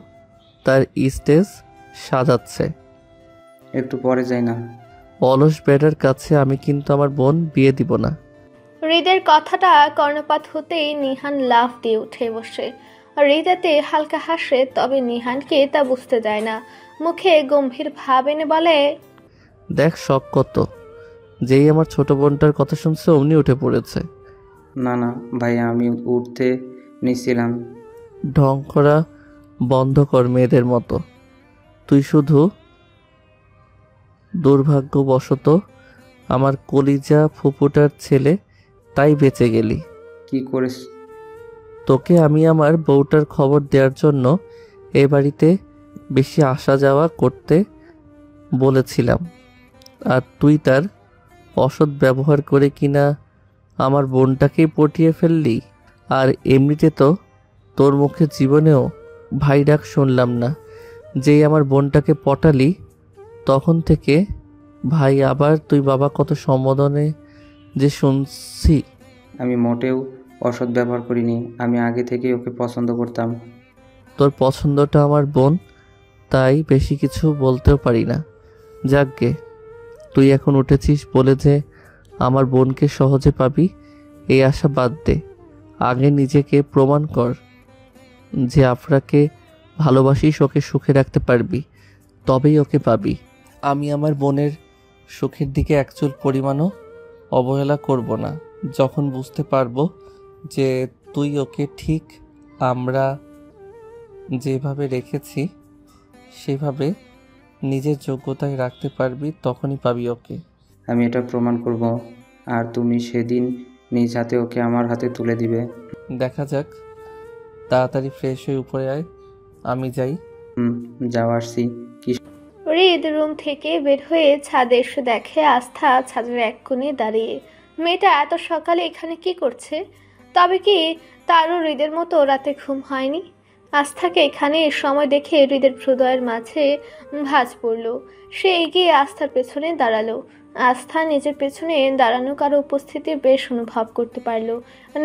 তার স্টেজ সাজাচ্ছে। একটু পরে যাই না? অলস বেড়ার কাছে আমি কিন্তু আমার বোন বিয়ে দিব না। হৃদের কথাটা কর্ণপাত হতেই নিহান লাফ দিয়ে উঠে বসে। হৃদাতে হালকা হাসে, তবে নিহানকে তা বুঝতে দেয় না। মুখে গম্ভীর ভাব এনে বলে, দেখ শখ কত। যেই আমার ছোট বোনটার কথা শুনছে অমনি উঠে পড়েছে। না না ভাইয়া, আমি উঠতে নিছিলাম। ঢং করা বন্ধ কর মেয়েদের মতো। তুই শুধু দুর্ভাগ্যবশত আমার কলিজা ফুপুটার ছেলে, তাই বেঁচে গেলি। কি করিস? তোকে আমি আমার বউটার খবর দেওয়ার জন্য এ বাড়িতে বেশি আসা যাওয়া করতে বলেছিলাম, আর তুই তার অসৎ ব্যবহার করে কিনা আমার বোনটাকেই পটিয়ে ফেললি। আর এমনিতে তো তোর মুখে জীবনেও ভাই ডাক শুনলাম না। যেই আমার বোনটাকে পটালি তখন থেকে ভাই, আবার তুই বাবা কত সম্বোধনে যে শুনছি। আমি মোটেও অসৎ ব্যবহার করিনি, আমি আগে থেকেই ওকে পছন্দ করতাম। তোর পছন্দটা আমার বোন, তাই বেশি কিছু বলতেও পারি না। যাকগে, তুই এখন উঠেছিস বলে যে আমার বোনকে সহজে পাবি এই আশা বাদ দে। আগে নিজেকে প্রমাণ কর যে আফরাকে ভালোবাসিস, ওকে সুখে রাখতে পারবি, তবেই ওকে পাবি। আমি আমার বোনের সুখের দিকে একচুল পরিমাণও অবহেলা করব না। যখন বুঝতে পারবো যে তুই ওকে ঠিক আমরা যেভাবে রেখেছি সেভাবে নিজের যোগ্যতায় রাখতে পারবি, তখনই পাবি ওকে। আমি এটা প্রমাণ করব, আর তুমি সেদিন নিজ হাতে ওকে আমার হাতে তুলে দিবে। দেখা যাক। তাড়াতাড়ি ফ্রেশ হয়ে উপরে আয়, আমি যাই। যাও, আসছি। কি? হৃদ রুম থেকে বের হয়ে ছাদে এসে দেখে আস্থা ছাদের এক কোণে দাঁড়িয়ে। মেয়েটা এত সকালে এখানে কি করছে? তবে কি তারও হৃদের মতো রাতে ঘুম হয়নি? আস্থাকে এখানে সময় দেখে হৃদের হৃদয়ের মাঝে ভাঁজ পড়ল। সে এগিয়ে আস্থার পেছনে দাঁড়ালো। আস্থা নিজের পেছনে দাঁড়ানো কারো উপস্থিতি বেশ অনুভব করতে পারল।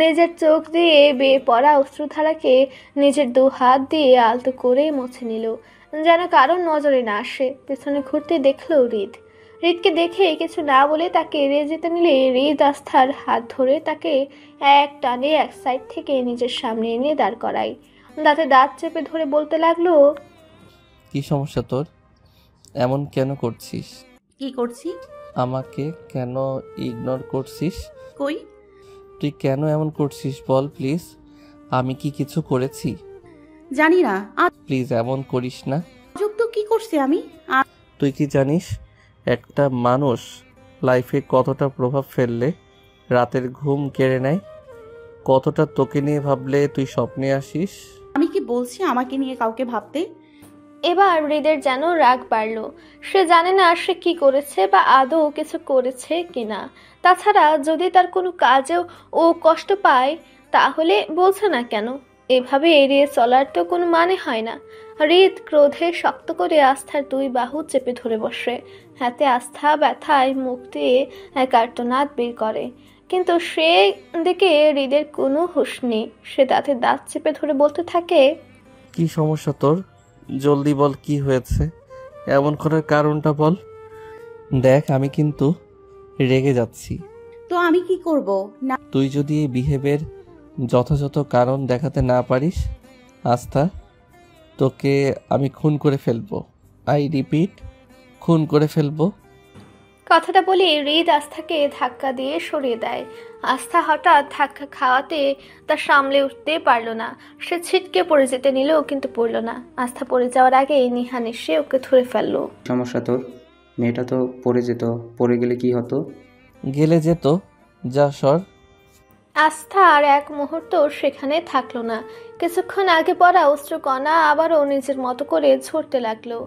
নিজের চোখ দিয়ে বেয়ে পড়া অশ্রুধারাকে নিজের 2 হাত দিয়ে আলতো করে মুছে নিল, যেন কারোর নজরে না আসে। পেছনে ঘুরতে দেখলো হৃদকে দেখে কিছু না বলে তাকে এড়িয়ে যেতে নিলে হৃদ আস্থার হাত ধরে তাকে এক টানে এক সাইড থেকে নিজের সামনে এনে দাঁড় করায়। দাঁতে দাঁত চেপে ধরে বলতে লাগলো, কি সমস্যা তোর? এমন কেন করছিস? কি করছি? আমাকে কেন ইগনোর করছিস? কই? তুই কেন এমন করছিস বল প্লিজ। আমি কি কিছু করেছি? জানি না। প্লিজ এমন করিস না। আজব তো কি করছি আমি? তুই কি জানিস একটা মানুষ লাইফে কতটা প্রভাব ফেললে রাতের ঘুম কেড়ে নেয়? কতটা তোকে নিয়ে ভাবলে তুই স্বপ্নে আসিস? আমি কি বলছি আমাকে নিয়ে কাউকে ভাবতে? এবার হৃদের যেন রাগ বাড়ল। সে জানে না সে কি করেছে বা আদৌ কিছু করেছে কিনা। তাছাড়া যদি তার কোনো কাজেও ও কষ্ট পায় তাহলে বলছে না কেন? এভাবে এড়িয়ে চলার তো কোনো মানে হয় না। হৃদ ক্রোধে শক্ত করে আস্থার দুই বাহু চেপে ধরে বসে। হাতে আস্থা ব্যথায় মুখ দিয়ে এক আর্তনাদ বের করে, কিন্তু সে দিকে হৃদের কোনো হুঁশ নেই। সে দাঁতে দাঁত চেপে ধরে বলতে থাকে, কি সমস্যা তোর? জলদি বল, কি হয়েছে? এমন করার কারণটা বল। দেখ, আমি কিন্তু রেগে যাচ্ছি। তো আমি কি করব? না, তুই যদি এই বিহেভের যথাযথ কারণ দেখাতে না পারিস আস্থা, তোকে আমি খুন করে ফেলবো। আই রিপিট, খুন করে ফেলবো। কথাটা বলে হৃদ আস্থাকে ধাক্কা দিয়ে সরিয়ে দেয়। আস্থা হঠাৎ ধাক্কা খাওয়াতে তা সামলে উঠতে পারল না। সে ছিটকে পড়ে যেতে নিল, কিন্তু পড়ল না। আস্থা পড়ে যাওয়ার আগে নিহান এসে ওকে ধরে ফেললো। সমস্যা তোর? মেয়েটা তো পড়ে যেত, পড়ে গেলে কি হতো? গেলে যেত, যা সর। আস্থা আর এক মুহূর্ত সেখানে থাকলো না। কিছুক্ষণ আগে পড়া অশ্রুকণা আবারও নিজের মতো করে ঝরতে লাগলো।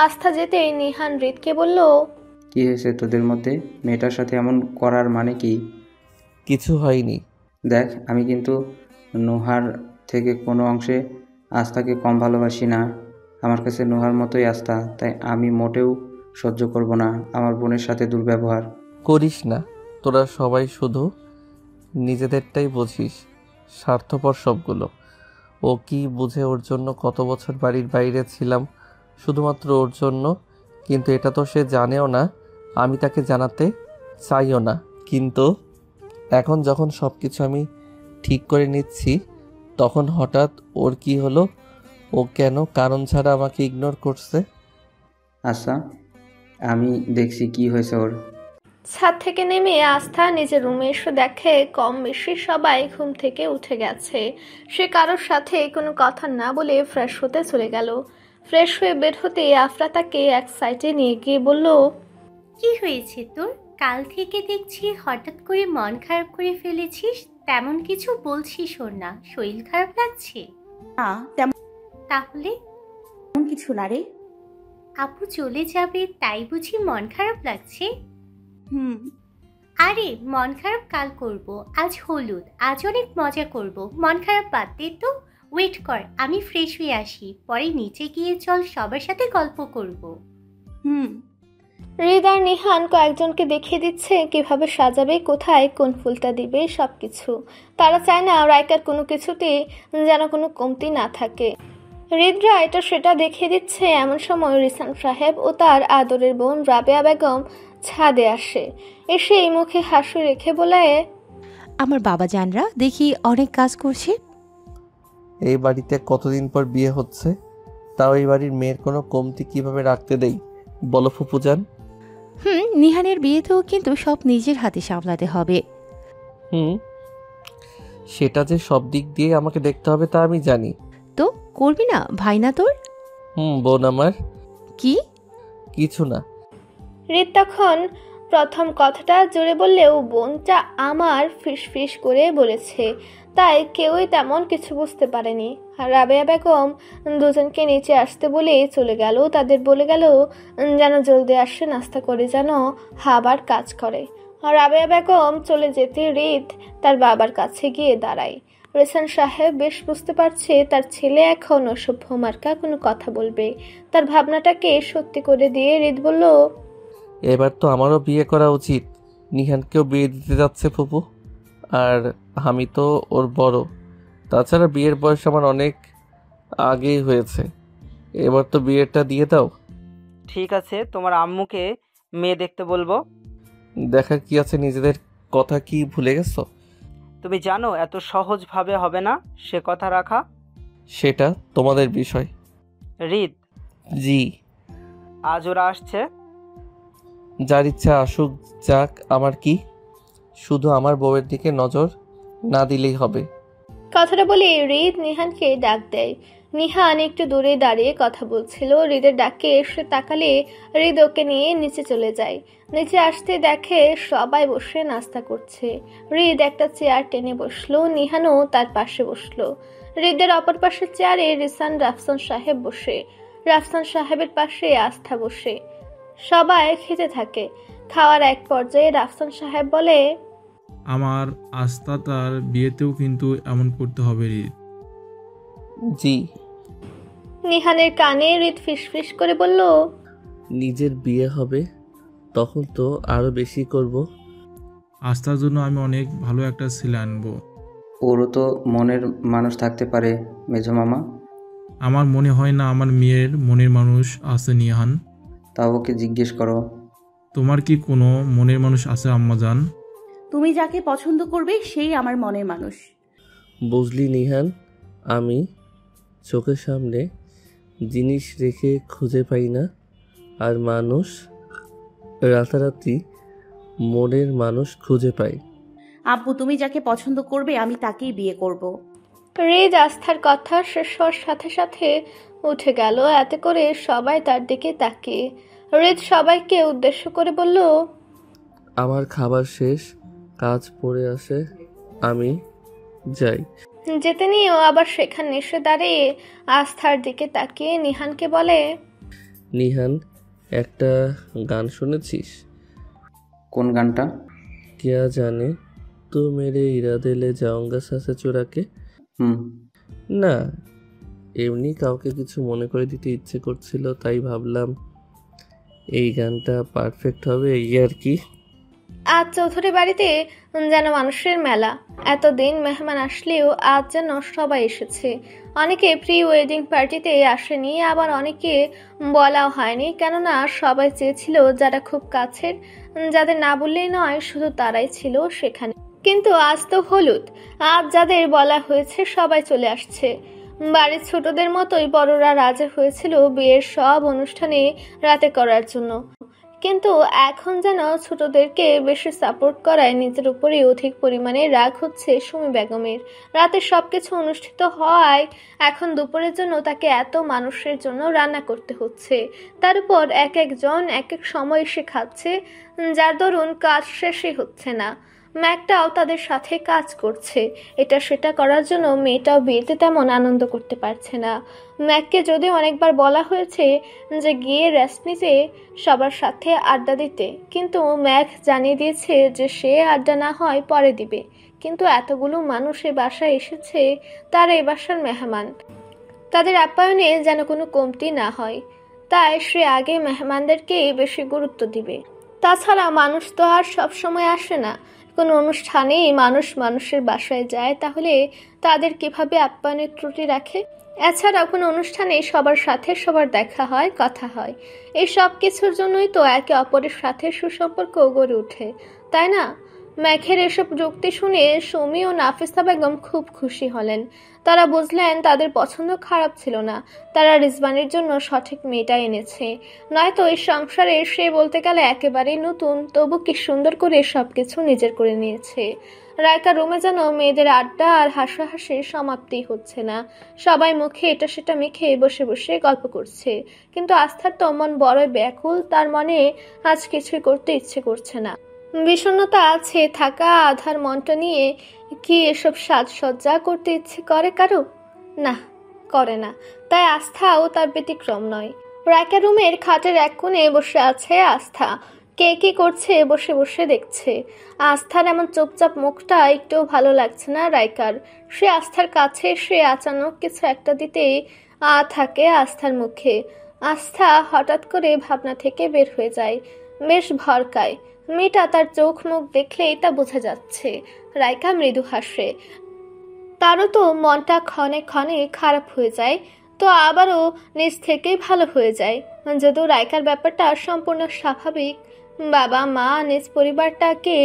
আস্থা যেতেই নিহান হৃদকে বলল, কি হয়েছে তোদের মধ্যে? মেয়েটার সাথে এমন করার মানে কি? কিছু হয়নি। দেখ, আমি কিন্তু নোহার থেকে কোনো অংশে আস্থাকে কম ভালোবাসি না। আমার কাছে নোহার মতোই আস্থা, তাই আমি মোটেও সহ্য করব না আমার বোনের সাথে দুর্ব্যবহার। করিস না, তোরা সবাই শুধু নিজেদেরটাই বুঝিস, স্বার্থপর সবগুলো। ও কি বুঝে? ওর জন্য কত বছর বাড়ির বাইরে ছিলাম, শুধুমাত্র ওর জন্য। কিন্তু এটা তো সে জানেও না, আমি তাকে জানাতে চাইও না। কিন্তু এখন যখন সব কিছু আমি ঠিক করে নিচ্ছি, তখন হঠাৎ ওর কি হলো? ও কেন কারণ ছাড়া আমাকে ইগনোর করছে? আচ্ছা, আমি দেখছি কি হয়েছে ওর। ছাদ থেকে নেমে আস্থা নিজের রুমে এসে দেখে কম বেশি সবাই ঘুম থেকে উঠে গেছে। সে কারোর সাথে কোনো কথা না বলে ফ্রেশ হতে চলে গেল। ফ্রেশ হয়ে বের হতে আফরা তাকে এক সাইডে নিয়ে গিয়ে বলল, কি হয়েছে তোর? কাল থেকে দেখছি হঠাৎ করে মন খারাপ করে ফেলেছিস। তেমন কিছু বলছিস ওর না, শরীর খারাপ লাগছে? না তেমন তাহলে কিছু না রে। আপু চলে যাবে তাই বুঝি মন খারাপ লাগছে? আরে মন খারাপ কাল করব, আজ হলুদ, আজ অনেক মজা করব। মন খারাপ বাদ দে তো। ওয়েট কর, আমি ফ্রেশ হয়ে আসি, পরে নিচে গিয়ে চল সবার সাথে গল্প করব। হৃদ আর নিহান কয়েকজনকে দেখিয়ে দিচ্ছে কিভাবে সাজাবে, কোথায় কোন ফুলটা দিবে, সবকিছু। তারা চায় না রাইকার কোনো কিছুতে যেন কোনো কমতি না থাকে। হৃদরা এটা সেটা দেখিয়ে দিচ্ছে। এমন সময় রিসান সাহেব ও তার আদরের বোন রাবেয়া বেগম ছাদে আসে। এসে মুখে হাসি রেখে বলে, আমার বাবা জানরা দেখি অনেক কাজ করছে। এই বাড়িতে কতদিন পর বিয়ে হচ্ছে, তাও এই বাড়ির মেয়ের কোনো কমতি কিভাবে রাখতে দেই বলো ফুপুজান? নিহানের বিয়েতেও কিন্তু সব নিজের হাতে সামলাতে হবে। সেটা যে সব দিক দিয়ে আমাকে দেখতে হবে তা আমি জানি। তো করবি না ভাই না তোর? বোন আমার। কি? কিছু না। হৃদ তখন প্রথম কথাটা জোরে বললেও বোনটা আমার ফিস করে বলেছে, তাই কেউই তেমন কিছু বুঝতে পারেনি। রাবেয়া বেগম দুজনকে নিচে আসতে বলে চলে গেল। তাদের বলে গেল যেন জলদি আসে, নাস্তা করে যেন আবার কাজ করে। রাবেয়া বেগম চলে যেতে হৃদ তার বাবার কাছে গিয়ে দাঁড়ায়। রিসান সাহেব বেশ বুঝতে পারছে তার ছেলে এখন অসভ্য মার্কা কোনো কথা বলবে। তার ভাবনাটাকে সত্যি করে দিয়ে হৃদ বলল, এবার তো আমারও বিয়ে করা উচিত। নিহানকেও বিয়ে দিতে যাচ্ছে ফুপু, আর আমি তো ওর বড়। তাছাড়া বিয়ের বয়স আমার অনেক আগেই হয়েছে। এবার তো বিয়েটা দিয়ে দাও। ঠিক আছে, তোমার আম্মুকে মেয়ে দেখতে বলবো। দেখার কি আছে, নিজেদের কথা কি ভুলে গেছো? তুমি জানো এত সহজভাবে হবে না সে কথা রাখা। সেটা তোমাদের বিষয়। হৃদ। জি। আজ ওরা আসছে। যার ইচ্ছা আসুক, যাক, আমার কি। শুধু আমার বউয়ের দিকে নজর না দিলেই হবে। কথাটা বলে হৃদ নিহানকে ডাক দেয়। নিহান একটু দূরে দাঁড়িয়ে কথা বলছিল। হৃদের ডাকে এসে তাকালে হৃদ ওকে নিয়ে নিচে চলে যায়। নিচে আসতে দেখে সবাই বসে নাস্তা করছে। হৃদ একটা চেয়ার টেনে বসলো, নিহানও তার পাশে বসলো। হৃদের অপর পাশের চেয়ারে রিসান রাফসান সাহেব বসে, রাফসান সাহেবের পাশে আস্থা বসে। সবাই খেতে থাকে। খাওয়ার এক পর্যায়ে রাফসান সাহেব বলে, আমার আস্থা তার বিয়েতেও কিন্তু এমন করতে হবে হৃদ। জি। নিহানের কানে হৃদ ফিসফিস করে বলল, নিজের বিয়ে হবে তখন তো আরো বেশি করব। আস্থার জন্য আমি অনেক ভালো একটা ছেলে আনবো। ওরও তো মনের মানুষ থাকতে পারে মেজো মামা। আমার মনে হয় না আমার মেয়ের মনের মানুষ আছে নিহান। তা ওকে জিজ্ঞেস করো। তোমার কি কোনো মনের মানুষ আছে আম্মাজান? তুমি যাকে পছন্দ করবে সেই আমার মনের মানুষ। বুঝলি নিহান, আমি চোখের সামনে জিনিস রেখে খুঁজে পাই না, আর মানুষ রাতারাতি মনের মানুষ খুঁজে পায়। আব্বু তুমি যাকে পছন্দ করবে আমি তাকেই বিয়ে করব। হৃদ আস্থার কথা শেষ হওয়ার সাথে সাথে উঠে গেল। এতে করে সবাই তার দিকে তাকিয়ে। হৃদ সবাইকে উদ্দেশ্য করে বলল, আমার খাবার শেষ, কাজ পড়ে আসে, আমি যাই। যেতে নিয়েও আবার সেখানে এসে দাঁড়িয়ে আস্থার দিকে তাকিয়ে নিহানকে বলে, নিহান, একটা গান শুনেছিস? কোন গানটা? क्या जाने तू मेरे इरादे ले जाऊंगा सासे चुरा के। না, এমনি কাউকে কিছু মনে করে দিতে ইচ্ছে করছিল, তাই ভাবলাম এই গানটা পারফেক্ট হবে, এই আর কি। আজ চৌধুরী বাড়িতে যেন মানুষের মেলা। এতদিন মেহমান আসলেও আজ যেন সবাই এসেছে। অনেকে প্রি ওয়েডিং পার্টিতে আসেনি, আবার অনেকে বলাও হয়নি, কেননা সবাই চেয়েছিল যারা খুব কাছের, যাদের না বললেই নয় শুধু তারাই ছিল সেখানে। কিন্তু আজ তো হলুদ, আজ যাদের বলা হয়েছে সবাই চলে আসছে। বাড়ির ছোটদের মতোই বড়রা রাজি হয়েছিল বিয়ের সব অনুষ্ঠানে রাতে করার জন্য। কিন্তু এখন যেন ছোটদেরকে বেশি সাপোর্ট করায় নিজের উপরে অধিক পরিমাণে রাগ হচ্ছে সুমি বেগমের। রাতে সবকিছু অনুষ্ঠিত হওয়ায় এখন দুপুরের জন্য তাকে এত মানুষের জন্য রান্না করতে হচ্ছে। তার উপর এক একজন এক এক সময় এসে খাচ্ছে, যার দরুন কাজ শেষই হচ্ছে না। ম্যাকটাও তাদের সাথে কাজ করছে, এটা সেটা করার জন্য মেয়েটাও বিয়েতে তেমন আনন্দ করতে পারছে না। ম্যাককে যদিও অনেকবার বলা হয়েছে যে গিয়ে রেস্ট নিতে, সবার সাথে আড্ডা দিতে, কিন্তু ম্যাক জানিয়ে দিয়েছে যে সে আড্ডা না হয় পরে দিবে। কিন্তু এতগুলো মানুষ এ বাসায় এসেছে, তার এ বাসার মেহমান, তাদের আপ্যায়নে যেন কোনো কমতি না হয়, তাই সে আগে মেহমানদেরকে বেশি গুরুত্ব দিবে। তাছাড়া মানুষ তো আর সবসময় আসে না, কোনো অনুষ্ঠানেই মানুষ মানুষের বাসায় যায়, তাহলে তাদের কিভাবে আপ্যায়নের ত্রুটি রাখে? এছাড়াও কোনো অনুষ্ঠানে সবার সাথে সবার দেখা হয়, কথা হয়, এই সব কিছুর জন্যই তো একে অপরের সাথে সুসম্পর্ক গড়ে ওঠে, তাই না? ম্যাখের এসব যুক্তি শুনে সুমি ও নাফিসা বেগম খুব খুশি হলেন। তারা বুঝলেন তাদের পছন্দ খারাপ ছিল না, তারা রিজওয়ানের জন্য সঠিক মেয়েটা এনেছে। নয়তো এই সংসারে সে বলতে গেলে একেবারেই নতুন, তবু কি সুন্দর করে সবকিছু নিজের করে নিয়েছে। রায়কা রুমে যেন মেয়েদের আড্ডা আর হাসাহাসির সমাপ্তি হচ্ছে না। সবাই মুখে এটা সেটা মেখে বসে বসে গল্প করছে, কিন্তু আস্থার তো মন বড়ই ব্যাকুল, তার মনে আজ কিছুই করতে ইচ্ছে করছে না। বিষণ্ণতা আছে থাকা আধার মনটা নিয়ে কি এসব সাজসজ্জা করতে ইচ্ছে করে কারো? না, করে না। তাই আস্থাও তার ব্যতিক্রম নয়। রায়কা রুমের খাটের এক কোণে বসে আছে আস্থা, কে কি করছে বসে বসে দেখছে। আস্থার এমন চুপচাপ মুখটা একটুও ভালো লাগছে না রায়কার। সে আস্থার কাছে সে আচানক কিছু একটা দিতে থাকে আস্থার মুখে। আস্থা হঠাৎ করে ভাবনা থেকে বের হয়ে যায়, বেশ ভরকায়। মেয়েটা তার চোখ মুখ দেখলেই তা বোঝা যাচ্ছে। রায়কা মৃদু হাসে, তারও তো মনটা ক্ষণে ক্ষণে খারাপ হয়ে যায়, তো আবারও নিজ থেকেই ভালো হয়ে যায়। যদিও রায়কার ব্যাপারটা সম্পূর্ণ স্বাভাবিক, বাবা মা নিজ পরিবারটাকে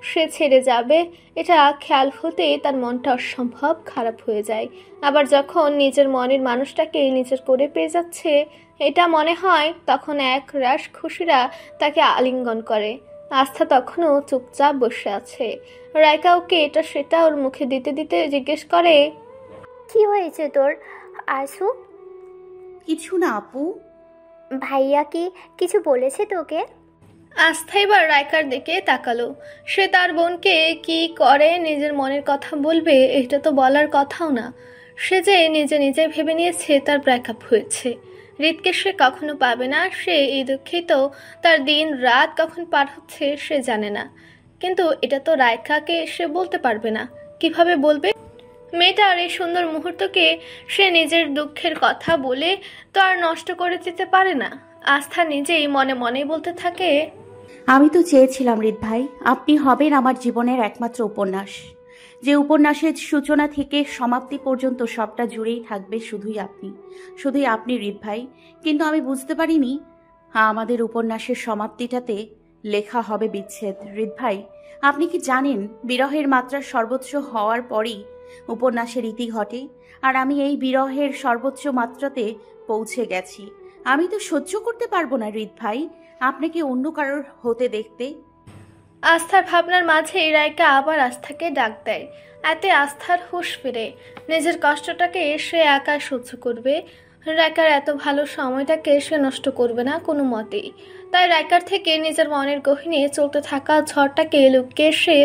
সে ছেড়ে যাবে, এটা খেয়াল হতেই তার মনটা অসম্ভব খারাপ হয়ে যায়। আবার যখন নিজের মনের মানুষটাকে নিজের করে পেয়ে যাচ্ছে এটা মনে হয়, তখন এক রাশ খুশিরা তাকে আলিঙ্গন করে। আস্থা তখনও চুপচাপ বসে আছে। রায়কা ওকে এটা সেটা ওর মুখে দিতে দিতে জিজ্ঞেস করে, কি হয়েছে তোর আসু? কিছু না আপু। ভাইয়া কি কিছু বলেছে তোকে? আস্থা এবার রায়কার দিকে তাকালো। সে তার বোনকে কি করে নিজের মনের কথা বলবে, এটা তো বলার কথাও না। সে যে নিজে নিজে ভেবে নিয়েছে তার ব্রেকআপ হয়েছে, হৃদকে সে কখনো পাবে না। সে এই দুঃখিত, তার দিন রাত কখন পার হচ্ছে সে জানে না। কিন্তু এটা তো রায়কাকে সে বলতে পারবে না। কিভাবে বলবে? মেয়েটার এই সুন্দর মুহূর্তকে সে নিজের দুঃখের কথা বলে তো আর নষ্ট করে দিতে পারে না। আস্থা নিজেই মনে মনেই বলতে থাকে, আমি তো চেয়েছিলাম হৃদ ভাই আপনি হবেন আমার জীবনের একমাত্র উপন্যাস, যে উপন্যাসের সূচনা থেকে সমাপ্তি পর্যন্ত সবটা জুড়েই থাকবে শুধুই আপনি হৃদ ভাই। কিন্তু আমি বুঝতে পারিনি আমাদের উপন্যাসের সমাপ্তিটাতে লেখা হবে বিচ্ছেদ। হৃদ ভাই, আপনি কি জানেন বিরহের মাত্রা সর্বোচ্চ হওয়ার পরই উপন্যাসের ইতি ঘটে, আর আমি এই বিরহের সর্বোচ্চ মাত্রাতে পৌঁছে গেছি। আমি তো সহ্য করতে পারবো না হৃদ ভাই আপনাকে অন্য কারোর হতে দেখতে। আস্থার ভাবনার মাঝে রাইকা আবার আস্থাকে ডাক দেয়। এতে আস্থার হুঁশ ফিরে। নিজের কষ্টটাকে সে একা সহ্য করবে, রাইকার এত ভালো সময়টাকে সে নষ্ট করবে না কোনো মতেই। তাই রাইকার থেকে নিজের মনের গহীনে চলতে থাকা ঝড়টাকে লুকিয়ে সে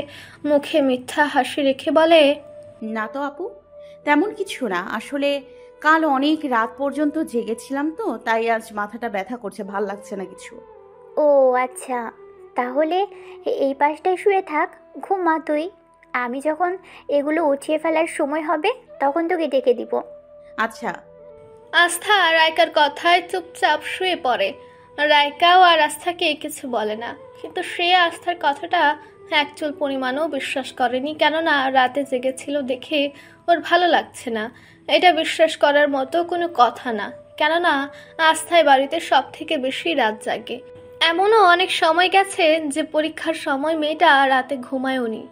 মুখে মিথ্যা হাসি রেখে বলে, না তো আপু, তেমন কিছু না। আসলে কাল অনেক রাত পর্যন্ত জেগেছিলাম তো, তাই আজ মাথাটা ব্যথা করছে, ভাল লাগছে না কিছু। ও আচ্ছা, তাহলে এই পাশটায় শুয়ে থাক, ঘুমা তুই। আমি যখন এগুলো উঠিয়ে ফেলার সময় হবে তখন তোকে ডেকে দিব। আচ্ছা। আস্থা রাইকার কথায় চুপচাপ শুয়ে পড়ে। রাইকাও আর আস্থাকে কিছু বলে না, কিন্তু সে আস্থার কথাটা এক চুল পরিমাণও বিশ্বাস করেনি। কেননা রাতে জেগেছিল দেখে ওর ভালো লাগছে না, এটা বিশ্বাস করার মতো কোনো কথা না। কেননা আস্থায় বাড়িতে সব থেকে বেশি রাত জাগে। এমনও অনেক সময় গেছে যে পরীক্ষার সময় মেয়েটা রাতে ঘুমায়ওনি,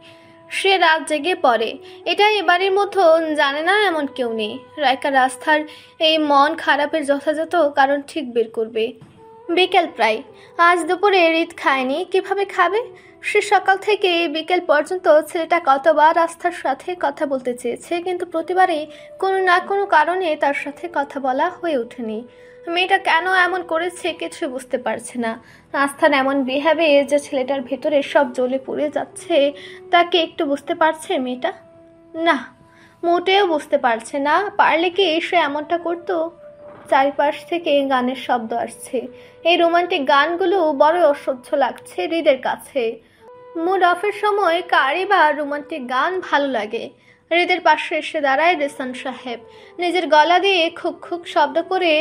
সে রাত জেগে পড়ে। এটাই এবারের মতো জানে না এমন কেউ নেই। রাইকার আস্থার এই মন খারাপের যথাযথ কারণ ঠিক বের করবে। বিকেল প্রায়। আজ দুপুরে হৃদ খায়নি, কিভাবে খাবে? সে সকাল থেকে বিকেল পর্যন্ত ছেলেটা কতবার আস্থার সাথে কথা বলতে চেয়েছে, কিন্তু প্রতিবারই কোনো না কোনো কারণে তার সাথে কথা বলা হয়ে ওঠেনি। মেয়েটা কেন এমন করেছে কিছু বুঝতে পারছে না। আস্থার এমন বিহেভে যে ছেলেটার ভেতরে সব জ্বলে পুড়ে যাচ্ছে, তাকে একটু বুঝতে পারছে মেয়েটা? না, মোটেও বুঝতে পারছে না। পারলে কি সে এমনটা করতো? চারিপাশ থেকে গানের শব্দ আসছে। এই রোমান্টিক গানগুলো বড় অসহ্য লাগছে হৃদের কাছে। মুড অফের সময় কারই বা রোমান্টিক গান ভালো লাগে? হৃদের পাশে এসে দাঁড়ায় রেসান সাহেব। নিজের গলা দিয়ে খুক খুক শব্দ করে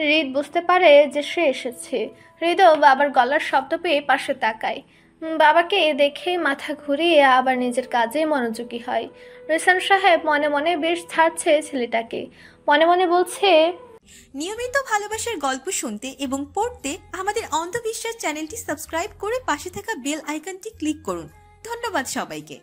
হৃদ বুঝতে পারে যে সে এসেছে। হৃদও বাবার গলার শব্দ পেয়ে পাশে তাকায়। বাবাকে দেখে মাথা ঘুরিয়ে আবার নিজের কাজে মনোযোগী হয়। রেসান সাহেব মনে মনে বেশ ছাড়ছে ছেলেটাকে। মনে মনে বলছে, নিয়মিত ভালোবাসার গল্প শুনতে এবং পড়তে আমাদের অন্ধবিশ্বাস চ্যানেলটি সাবস্ক্রাইব করে পাশে থাকা বেল আইকনটি ক্লিক করুন। ধন্যবাদ সবাইকে।